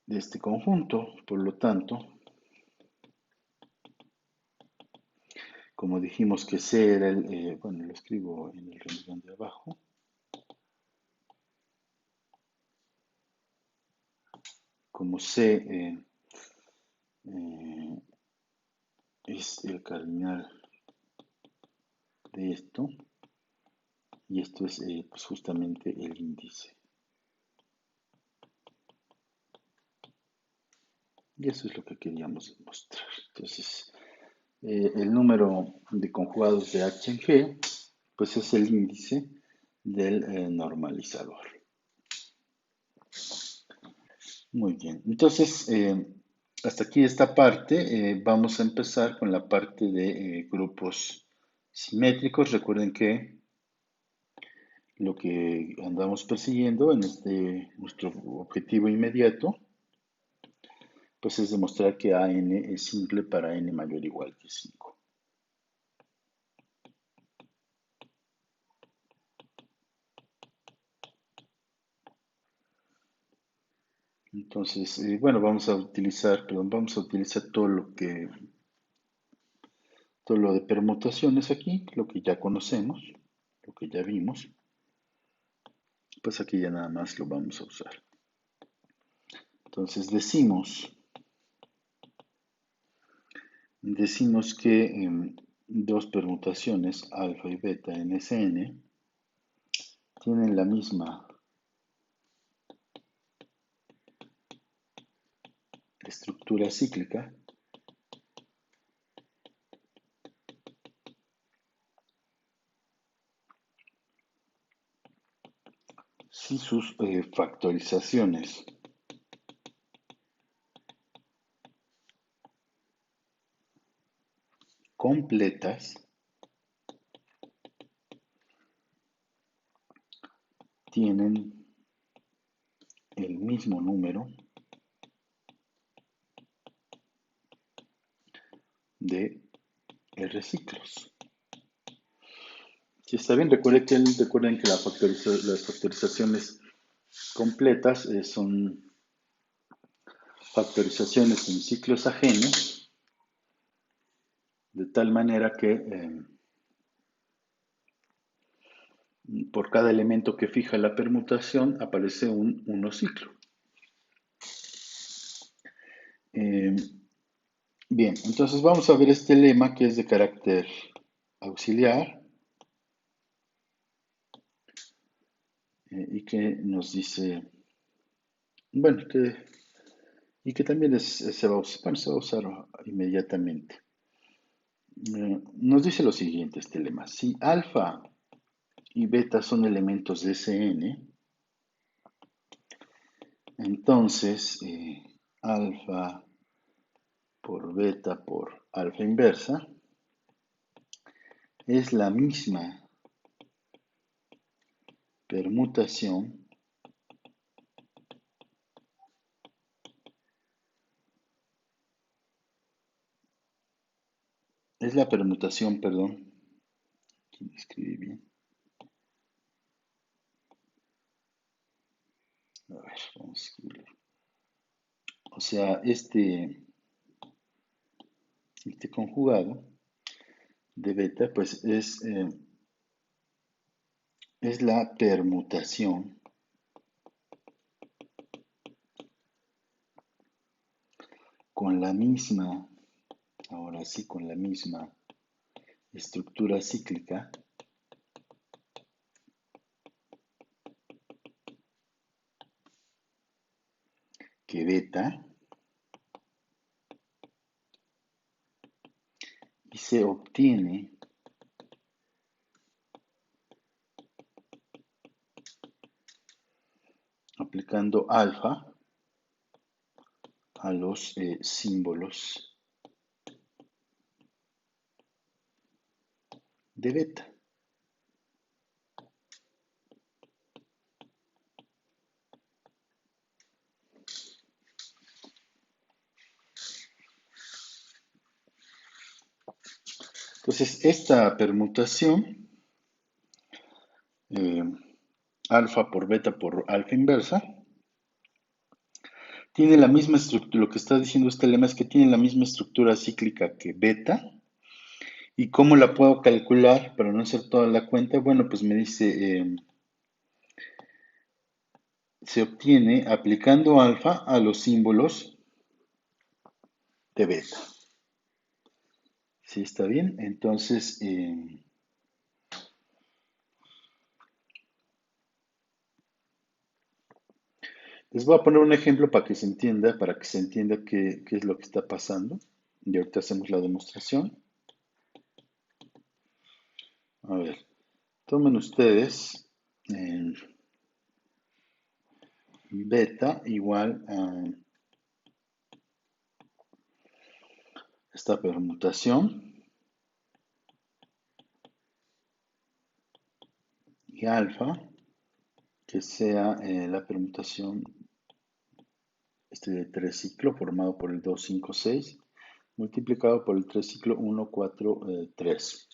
de este conjunto. Por lo tanto, como dijimos que C era bueno, lo escribo en el renglón de abajo, como C eh, es el cardinal de esto, y esto es pues justamente el índice. Y eso es lo que queríamos demostrar. Entonces, el número de conjugados de H en G, pues es el índice del normalizador. Muy bien. Entonces, hasta aquí esta parte. Vamos a empezar con la parte de grupos simétricos. Recuerden que lo que andamos persiguiendo en nuestro objetivo inmediato, pues es demostrar que AN es simple para n mayor o igual que 5. Entonces, bueno, vamos a utilizar todo lo de permutaciones aquí, lo que ya conocemos, lo que ya vimos, pues aquí ya nada más lo vamos a usar. Entonces decimos que dos permutaciones, alfa y beta en Sn, tienen la misma estructura cíclica si sus factorizaciones completas tienen el mismo número de R ciclos. Si está bien, recuerden que las factorizaciones completas son factorizaciones en ciclos ajenos, de tal manera que por cada elemento que fija la permutación aparece un ciclo. Bien, entonces vamos a ver este lema que es de carácter auxiliar y que nos dice, bueno, y que también se va a usar, bueno, se va a usar inmediatamente. Nos dice lo siguiente este lema: si alfa y beta son elementos de Sn, entonces alfa por beta por alfa inversa es la misma permutación perdón, aquí escribí bien. A ver, vamos a escribirlo O sea, este conjugado de beta, pues es la permutación con la misma, ahora sí, con la misma estructura cíclica que beta y se obtiene aplicando alfa a los símbolos de beta. Entonces, esta permutación, eh, alfa por beta por alfa inversa, tiene la misma estructura, lo que está diciendo este lema es que tiene la misma estructura cíclica que beta. ¿Y cómo la puedo calcular para no hacer toda la cuenta? Bueno, pues me dice, se obtiene aplicando alfa a los símbolos de beta. ¿Sí está bien? Entonces, les voy a poner un ejemplo para que se entienda qué es lo que está pasando. Y ahorita hacemos la demostración. A ver, tomen ustedes beta igual a esta permutación y alfa que sea la permutación de 3 ciclo formado por el 2, 5, 6 multiplicado por el 3 ciclo 1, 4, 3.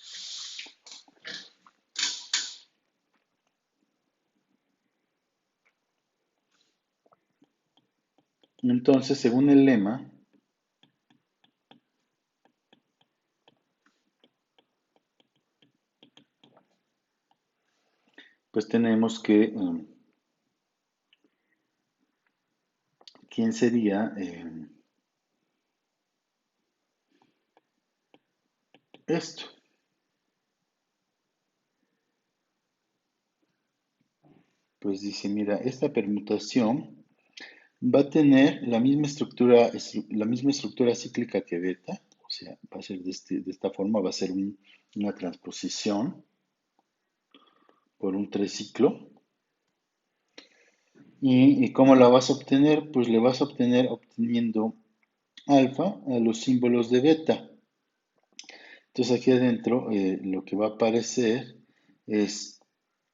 Entonces, según el lema, pues tenemos que, ¿quién sería esto? Pues dice, mira, esta permutación va a tener la misma estructura cíclica que beta, o sea, va a ser de esta forma, va a ser una transposición por un triciclo. ¿Y cómo la vas a obtener? Pues le vas a obtener obteniendo alfa a los símbolos de beta. Entonces aquí adentro lo que va a aparecer es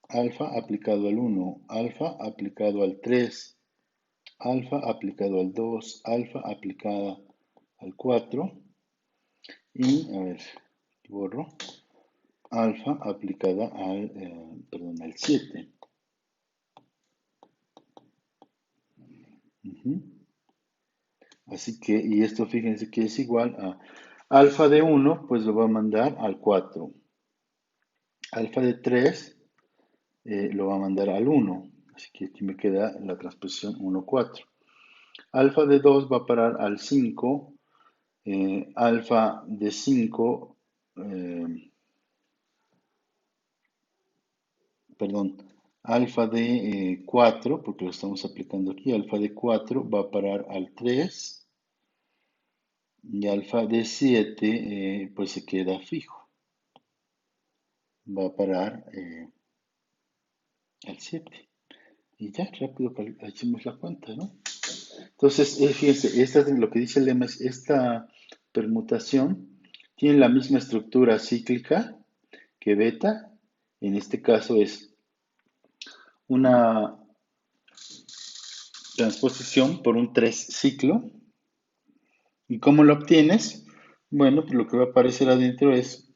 alfa aplicado al 1, alfa aplicado al 3, alfa aplicado al 2, alfa aplicada al 4 y, a ver, borro, alfa aplicada al 7. Ujú. Así que, y esto fíjense que es igual a alfa de 1, pues lo va a mandar al 4. Alfa de 3 lo va a mandar al 1. Así que aquí me queda la transposición 1, 4. Alfa de 2 va a parar al 5. Alfa de 5, perdón, alfa de 4, porque lo estamos aplicando aquí, alfa de 4 va a parar al 3 y alfa de 7 pues se queda fijo, va a parar al 7. Y ya, rápido hacemos la cuenta, ¿no? Entonces, fíjense, lo que dice el lema es, esta permutación tiene la misma estructura cíclica que beta, en este caso es una transposición por un 3 ciclo. ¿Y cómo lo obtienes? Bueno, pues lo que va a aparecer adentro es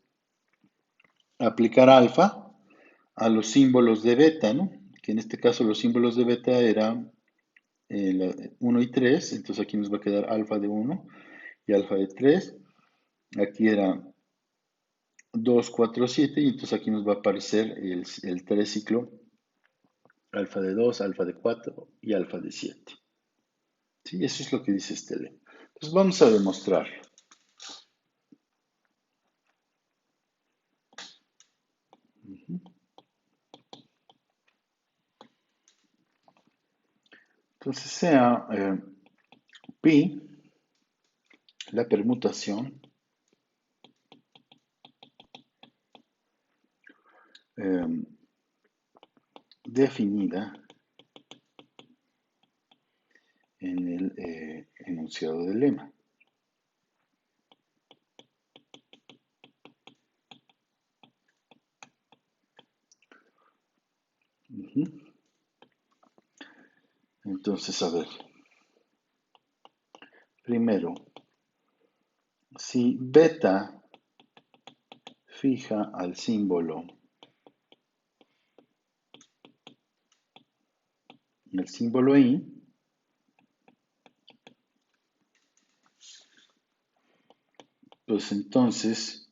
aplicar alfa a los símbolos de beta, ¿no? Que en este caso los símbolos de beta eran 1 y 3, entonces aquí nos va a quedar alfa de 1 y alfa de 3. Aquí era 2, 4, 7 y entonces aquí nos va a aparecer el 3 ciclo alfa de 2, alfa de 4 y alfa de 7. ¿Sí? Eso es lo que dice este lema. Entonces vamos a demostrarlo. Entonces sea pi, la permutación, eh, definida en el enunciado del lema. Entonces, a ver, primero, si beta fija al símbolo, el símbolo i, pues entonces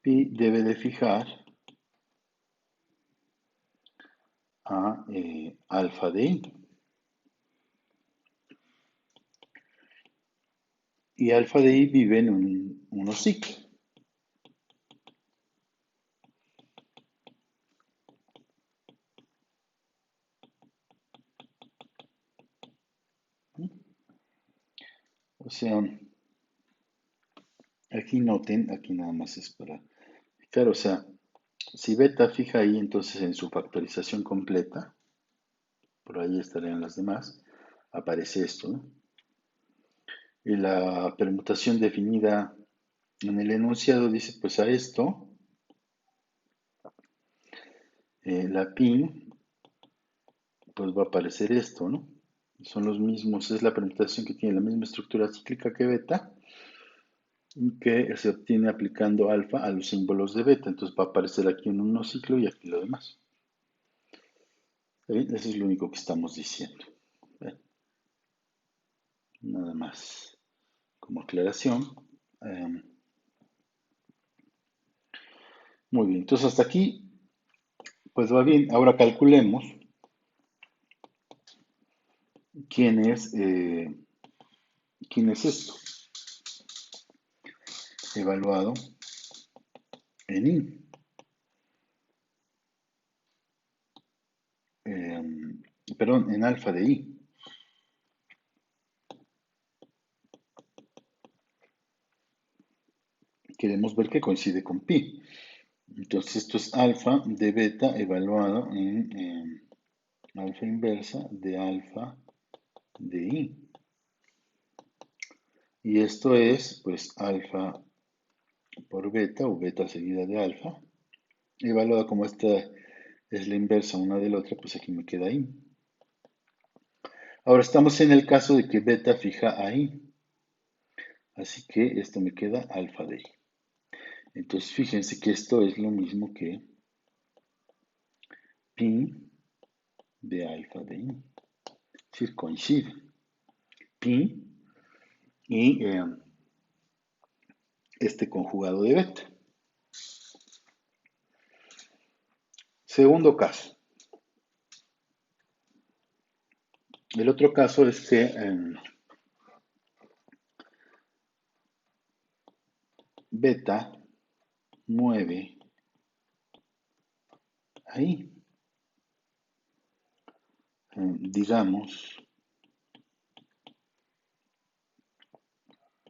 pi debe de fijar a alfa de i. Y alfa de i vive en unos ciclos. O sea, aquí noten, aquí nada más es para fijar, o sea, si beta fija ahí, entonces en su factorización completa, por ahí estarían las demás, aparece esto, ¿no? Y la permutación definida en el enunciado dice, pues a esto, la pin, pues va a aparecer esto, ¿no? Son los mismos, es la permutación que tiene la misma estructura cíclica que beta, que se obtiene aplicando alfa a los símbolos de beta. Entonces va a aparecer aquí en un ciclo y aquí lo demás. ¿Bien? Eso es lo único que estamos diciendo. Bien. Nada más como aclaración. Eh, muy bien, entonces hasta aquí, pues va bien. Ahora calculemos quién es, quién es esto, evaluado en I. Perdón, en alfa de I. Queremos ver que coincide con pi. Entonces esto es alfa de beta evaluado en alfa inversa de alfa de I. Y esto es pues alfa por beta o beta seguida de alfa. Evaluada como esta es la inversa una de la otra, pues aquí me queda I. Ahora estamos en el caso de que beta fija a I. Así que esto me queda alfa de I. Entonces fíjense que esto es lo mismo que pi de alfa de I. Es decir, coincide. Pi y este conjugado de beta. Segundo caso. El otro caso es que beta mueve ahí. Digamos,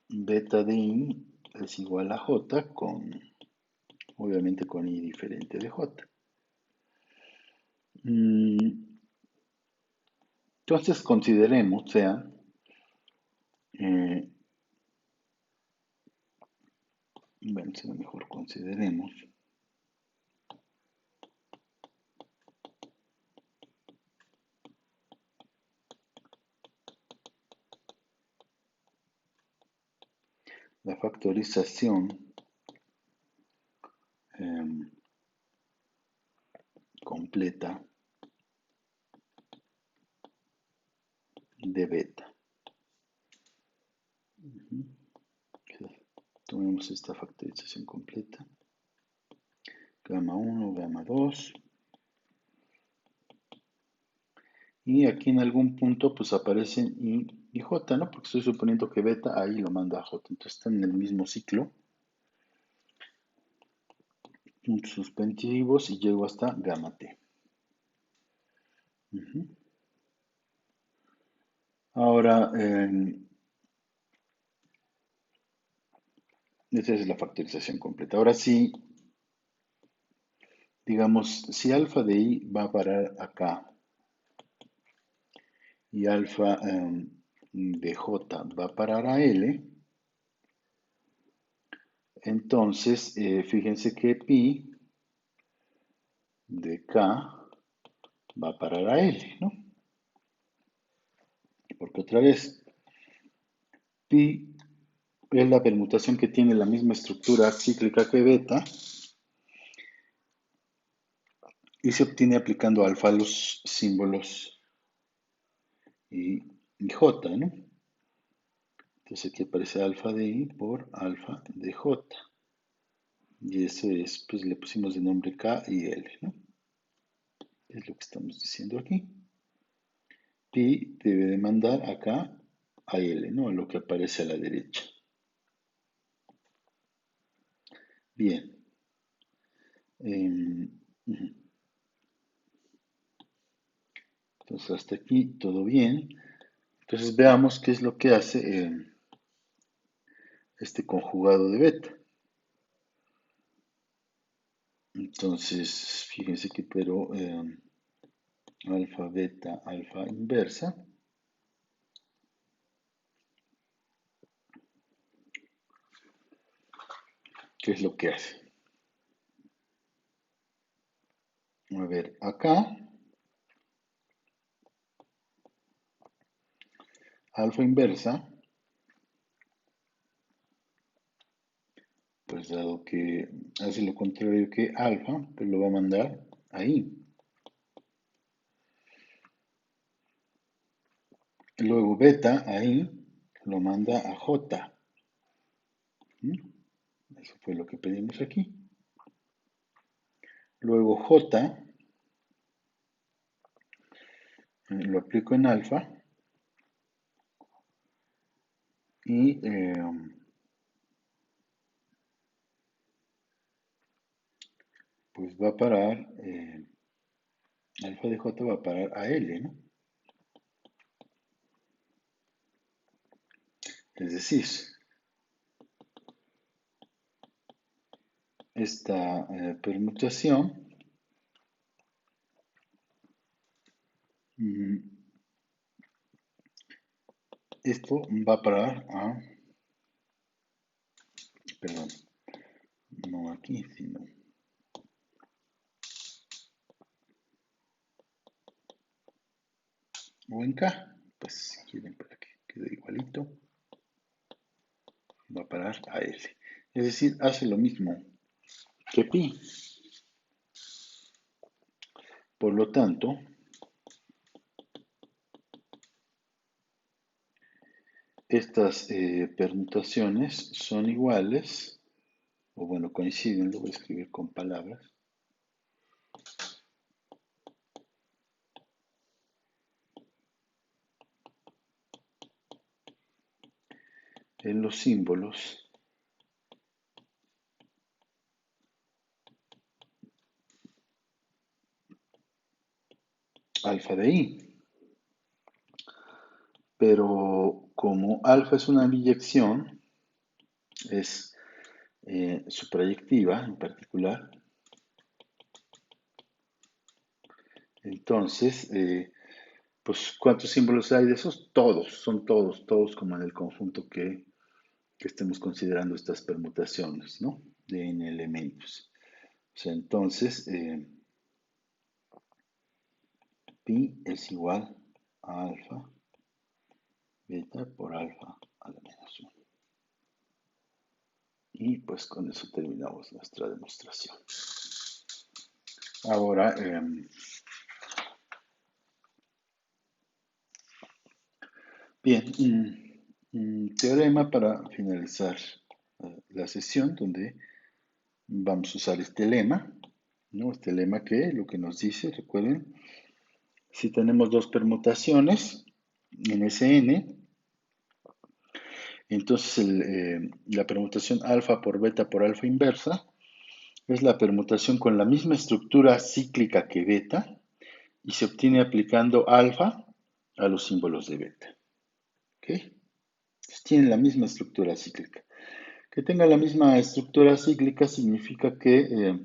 beta de i es igual a j con, obviamente con i diferente de j. Entonces consideremos, o sea, bueno, será mejor consideremos la factorización completa de beta. Tomemos esta factorización completa. Gamma 1, gamma 2. Y aquí en algún punto pues aparecen I y J, ¿no? Porque estoy suponiendo que beta ahí lo manda a J. Entonces están en el mismo ciclo. Puntos suspensivos y llego hasta gamma T. Ahora, esa es la factorización completa. Ahora sí, digamos, si alfa de I va a parar acá y alfa de J va a parar a L, entonces fíjense que pi de K va a parar a L, ¿no? Porque otra vez, pi es la permutación que tiene la misma estructura cíclica que beta y se obtiene aplicando alfa a los símbolos y J, ¿no? Entonces aquí aparece alfa de I por alfa de J. Y eso es, pues le pusimos de nombre K y L, ¿no? Es lo que estamos diciendo aquí. Pi debe de mandar acá a L, ¿no? A lo que aparece a la derecha. Bien. Entonces hasta aquí todo bien. Entonces veamos qué es lo que hace este conjugado de beta. Entonces, fíjense que pero alfa, beta, alfa inversa. ¿Qué es lo que hace? A ver, acá, alfa inversa, pues dado que hace lo contrario que alfa, pues lo va a mandar ahí. Luego beta ahí lo manda a J. Eso fue lo que pedimos aquí. Luego J lo aplico en alfa y pues va a parar, alfa de J va a parar a L, ¿no? Es decir, esta permutación esto va a parar a, perdón, no aquí, sino o en K, pues si quieren para que quede igualito, va a parar a L. Es decir, hace lo mismo que pi. Por lo tanto, estas permutaciones son iguales, o bueno, coinciden, lo voy a escribir con palabras. En los símbolos alfa de I. Pero como alfa es una biyección, es suprayectiva en particular, entonces, pues, ¿cuántos símbolos hay de esos? Todos, son todos, todos como en el conjunto que estemos considerando estas permutaciones, ¿no? De n elementos. O sea, entonces, pi es igual a alfa beta por alfa a la menos 1. Y pues con eso terminamos nuestra demostración. Ahora, Bien, un teorema para finalizar la sesión donde vamos a usar este lema, ¿no? Este lema que lo que nos dice, recuerden, si tenemos dos permutaciones en Sn, entonces la permutación alfa por beta por alfa inversa es la permutación con la misma estructura cíclica que beta y se obtiene aplicando alfa a los símbolos de beta. ¿Ok? Entonces tienen la misma estructura cíclica. Que tenga la misma estructura cíclica significa que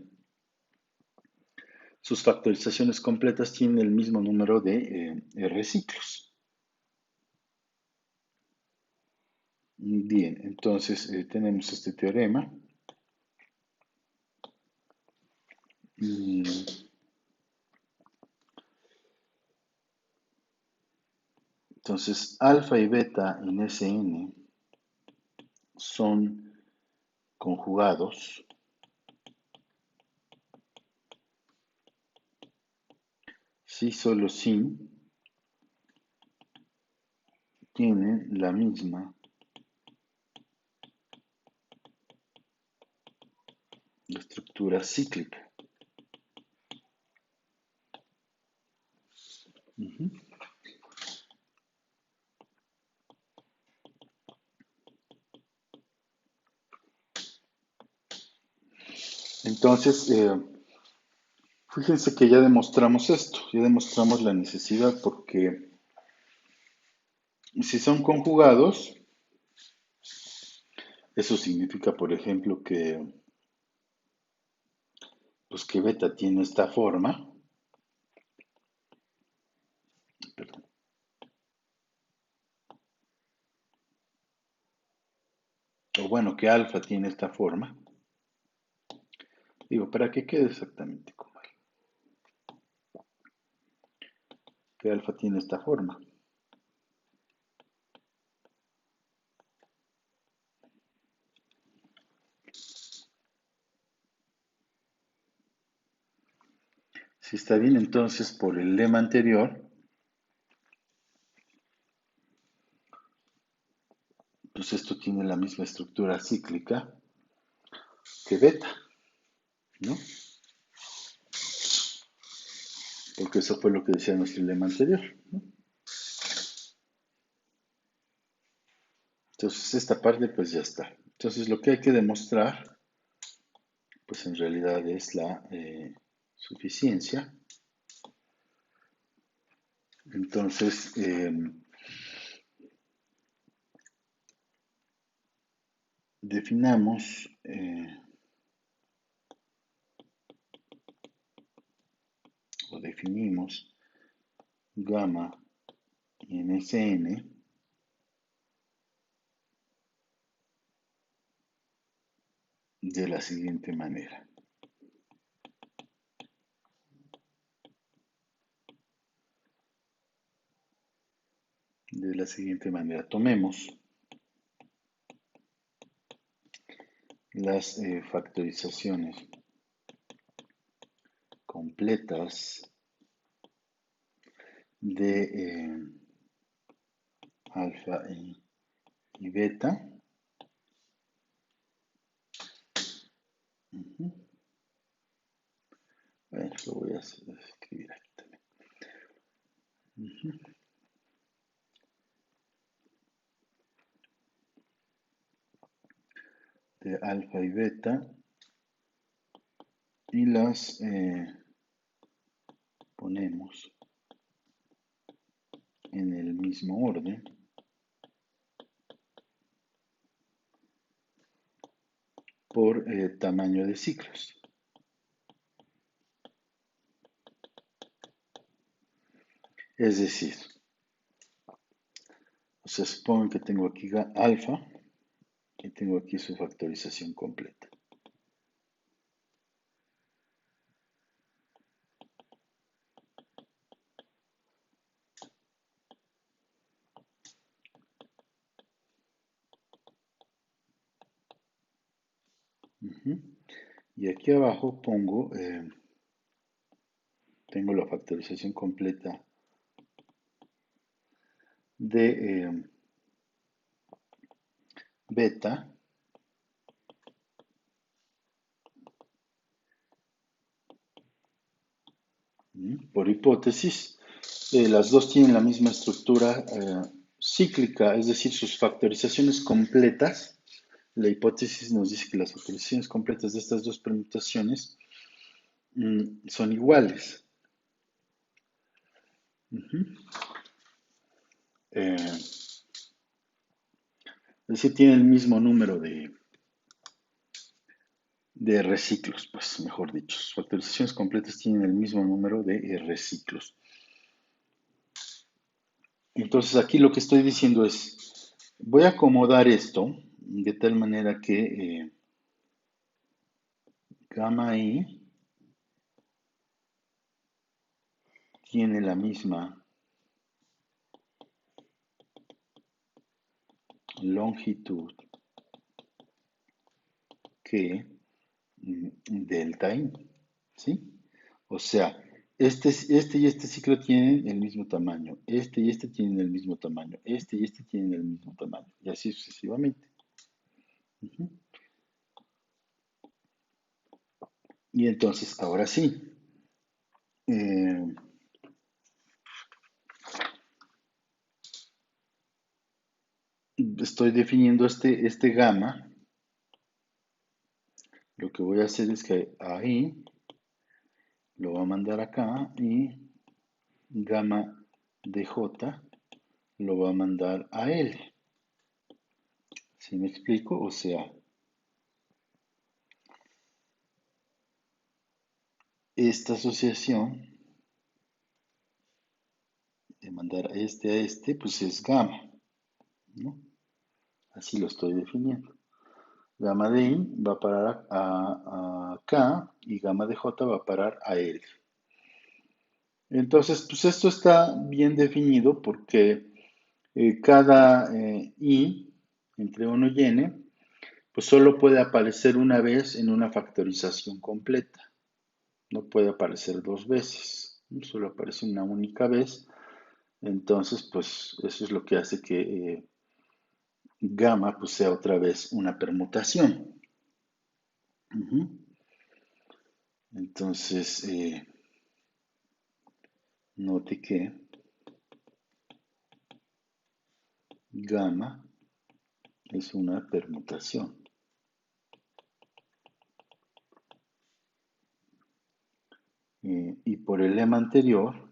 sus factorizaciones completas tienen el mismo número de R ciclos. Bien, entonces tenemos este teorema. Entonces, alfa y beta en Sn son conjugados si solo sin tienen la misma estructura cíclica. Entonces, fíjense que ya demostramos esto, ya demostramos la necesidad porque si son conjugados, eso significa, por ejemplo, pues que beta tiene esta forma, perdón, o bueno, que alfa tiene esta forma. Digo, para que quede exactamente como que alfa tiene esta forma. Si está bien, entonces por el lema anterior, pues esto tiene la misma estructura cíclica que beta, ¿no? Porque eso fue lo que decía nuestro lema anterior, ¿no? Entonces esta parte pues ya está. Entonces lo que hay que demostrar pues en realidad es la suficiencia. Entonces definamos o definimos gamma en Sn de la siguiente manera. De la siguiente manera, tomemos las factorizaciones completas de alfa y beta. Bueno, lo voy a escribir aquí también. De alfa y beta y las ponemos en el mismo orden por tamaño de ciclos. Es decir, o sea, supongo que tengo aquí alfa y tengo aquí su factorización completa. Y aquí abajo pongo, tengo la factorización completa de beta por hipótesis. Las dos tienen la misma estructura cíclica, es decir, sus factorizaciones completas. La hipótesis nos dice que las factorizaciones completas de estas dos permutaciones son iguales. Es decir, tienen el mismo número de reciclos, pues mejor dicho. Sus factorizaciones completas tienen el mismo número de reciclos. Entonces aquí lo que estoy diciendo es, voy a acomodar esto de tal manera que gamma i tiene la misma longitud que delta i, ¿sí? O sea, este y este ciclo tienen el mismo tamaño, este y este tienen el mismo tamaño, este y este tienen el mismo tamaño, y así sucesivamente. Y entonces, ahora sí, eh, estoy definiendo este gamma. Lo que voy a hacer es que ahí lo voy a mandar acá y gamma de J lo va a mandar a L. ¿Sí me explico? O sea, esta asociación de mandar a este, pues es gamma, ¿no? Así lo estoy definiendo. Gamma de I va a parar a K y gamma de J va a parar a L. Entonces, pues esto está bien definido porque cada I entre 1 y n, pues solo puede aparecer una vez en una factorización completa. No puede aparecer dos veces, ¿no? Solo aparece una única vez. Entonces, pues eso es lo que hace que gamma pues, sea otra vez una permutación. Entonces, note que gamma es una permutación. Y por el lema anterior,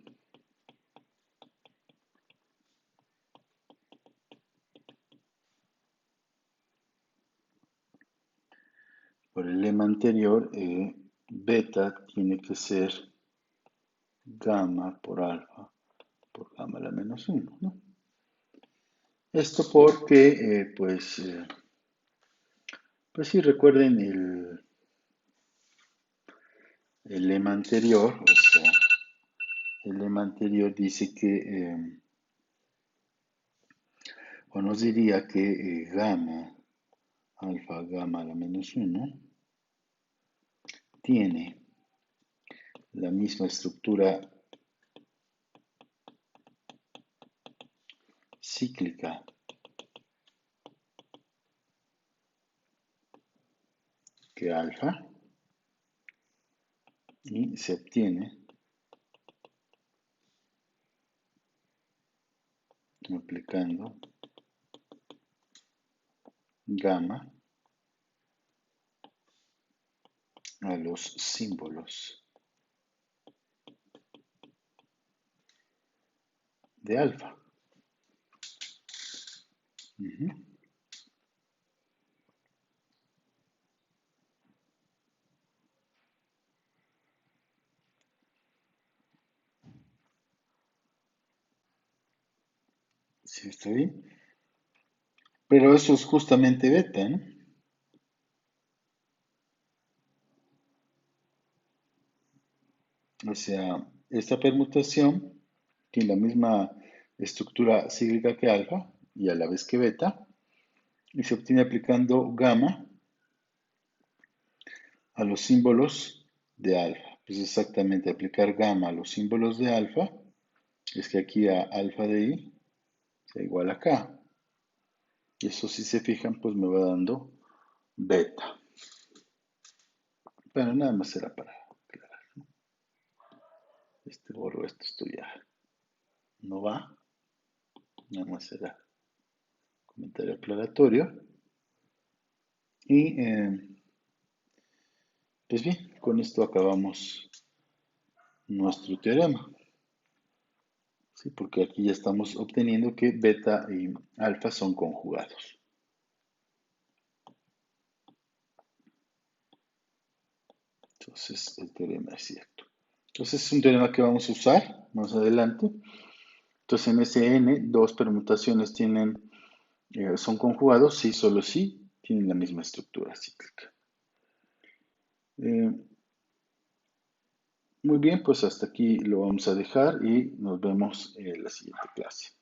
beta tiene que ser gamma por alfa por gamma a la menos 1, ¿no? Esto porque, pues si recuerden el lema anterior, o sea, el lema anterior dice que, o nos diría que gamma, alfa gamma a la menos 1, tiene la misma estructura cíclica que alfa y se obtiene aplicando gamma a los símbolos de alfa. ¿Sí está bien? Pero eso es justamente beta, ¿no? O sea, esta permutación tiene la misma estructura cíclica que alfa y a la vez que beta, y se obtiene aplicando gamma a los símbolos de alfa. Pues exactamente aplicar gamma a los símbolos de alfa, es que aquí a alfa de i sea igual acá. Y eso, si se fijan, pues me va dando beta. Bueno, nada más era para aclarar. Borro esto ya no va. Nada más era comentario aclaratorio. Y pues bien, con esto acabamos nuestro teorema. ¿Sí? Porque aquí ya estamos obteniendo que beta y alfa son conjugados. Entonces, el teorema es cierto. Entonces, es un teorema que vamos a usar más adelante. Entonces, en SN, dos permutaciones son conjugados, sí, solo sí, tienen la misma estructura cíclica. Muy bien, pues hasta aquí lo vamos a dejar y nos vemos en la siguiente clase.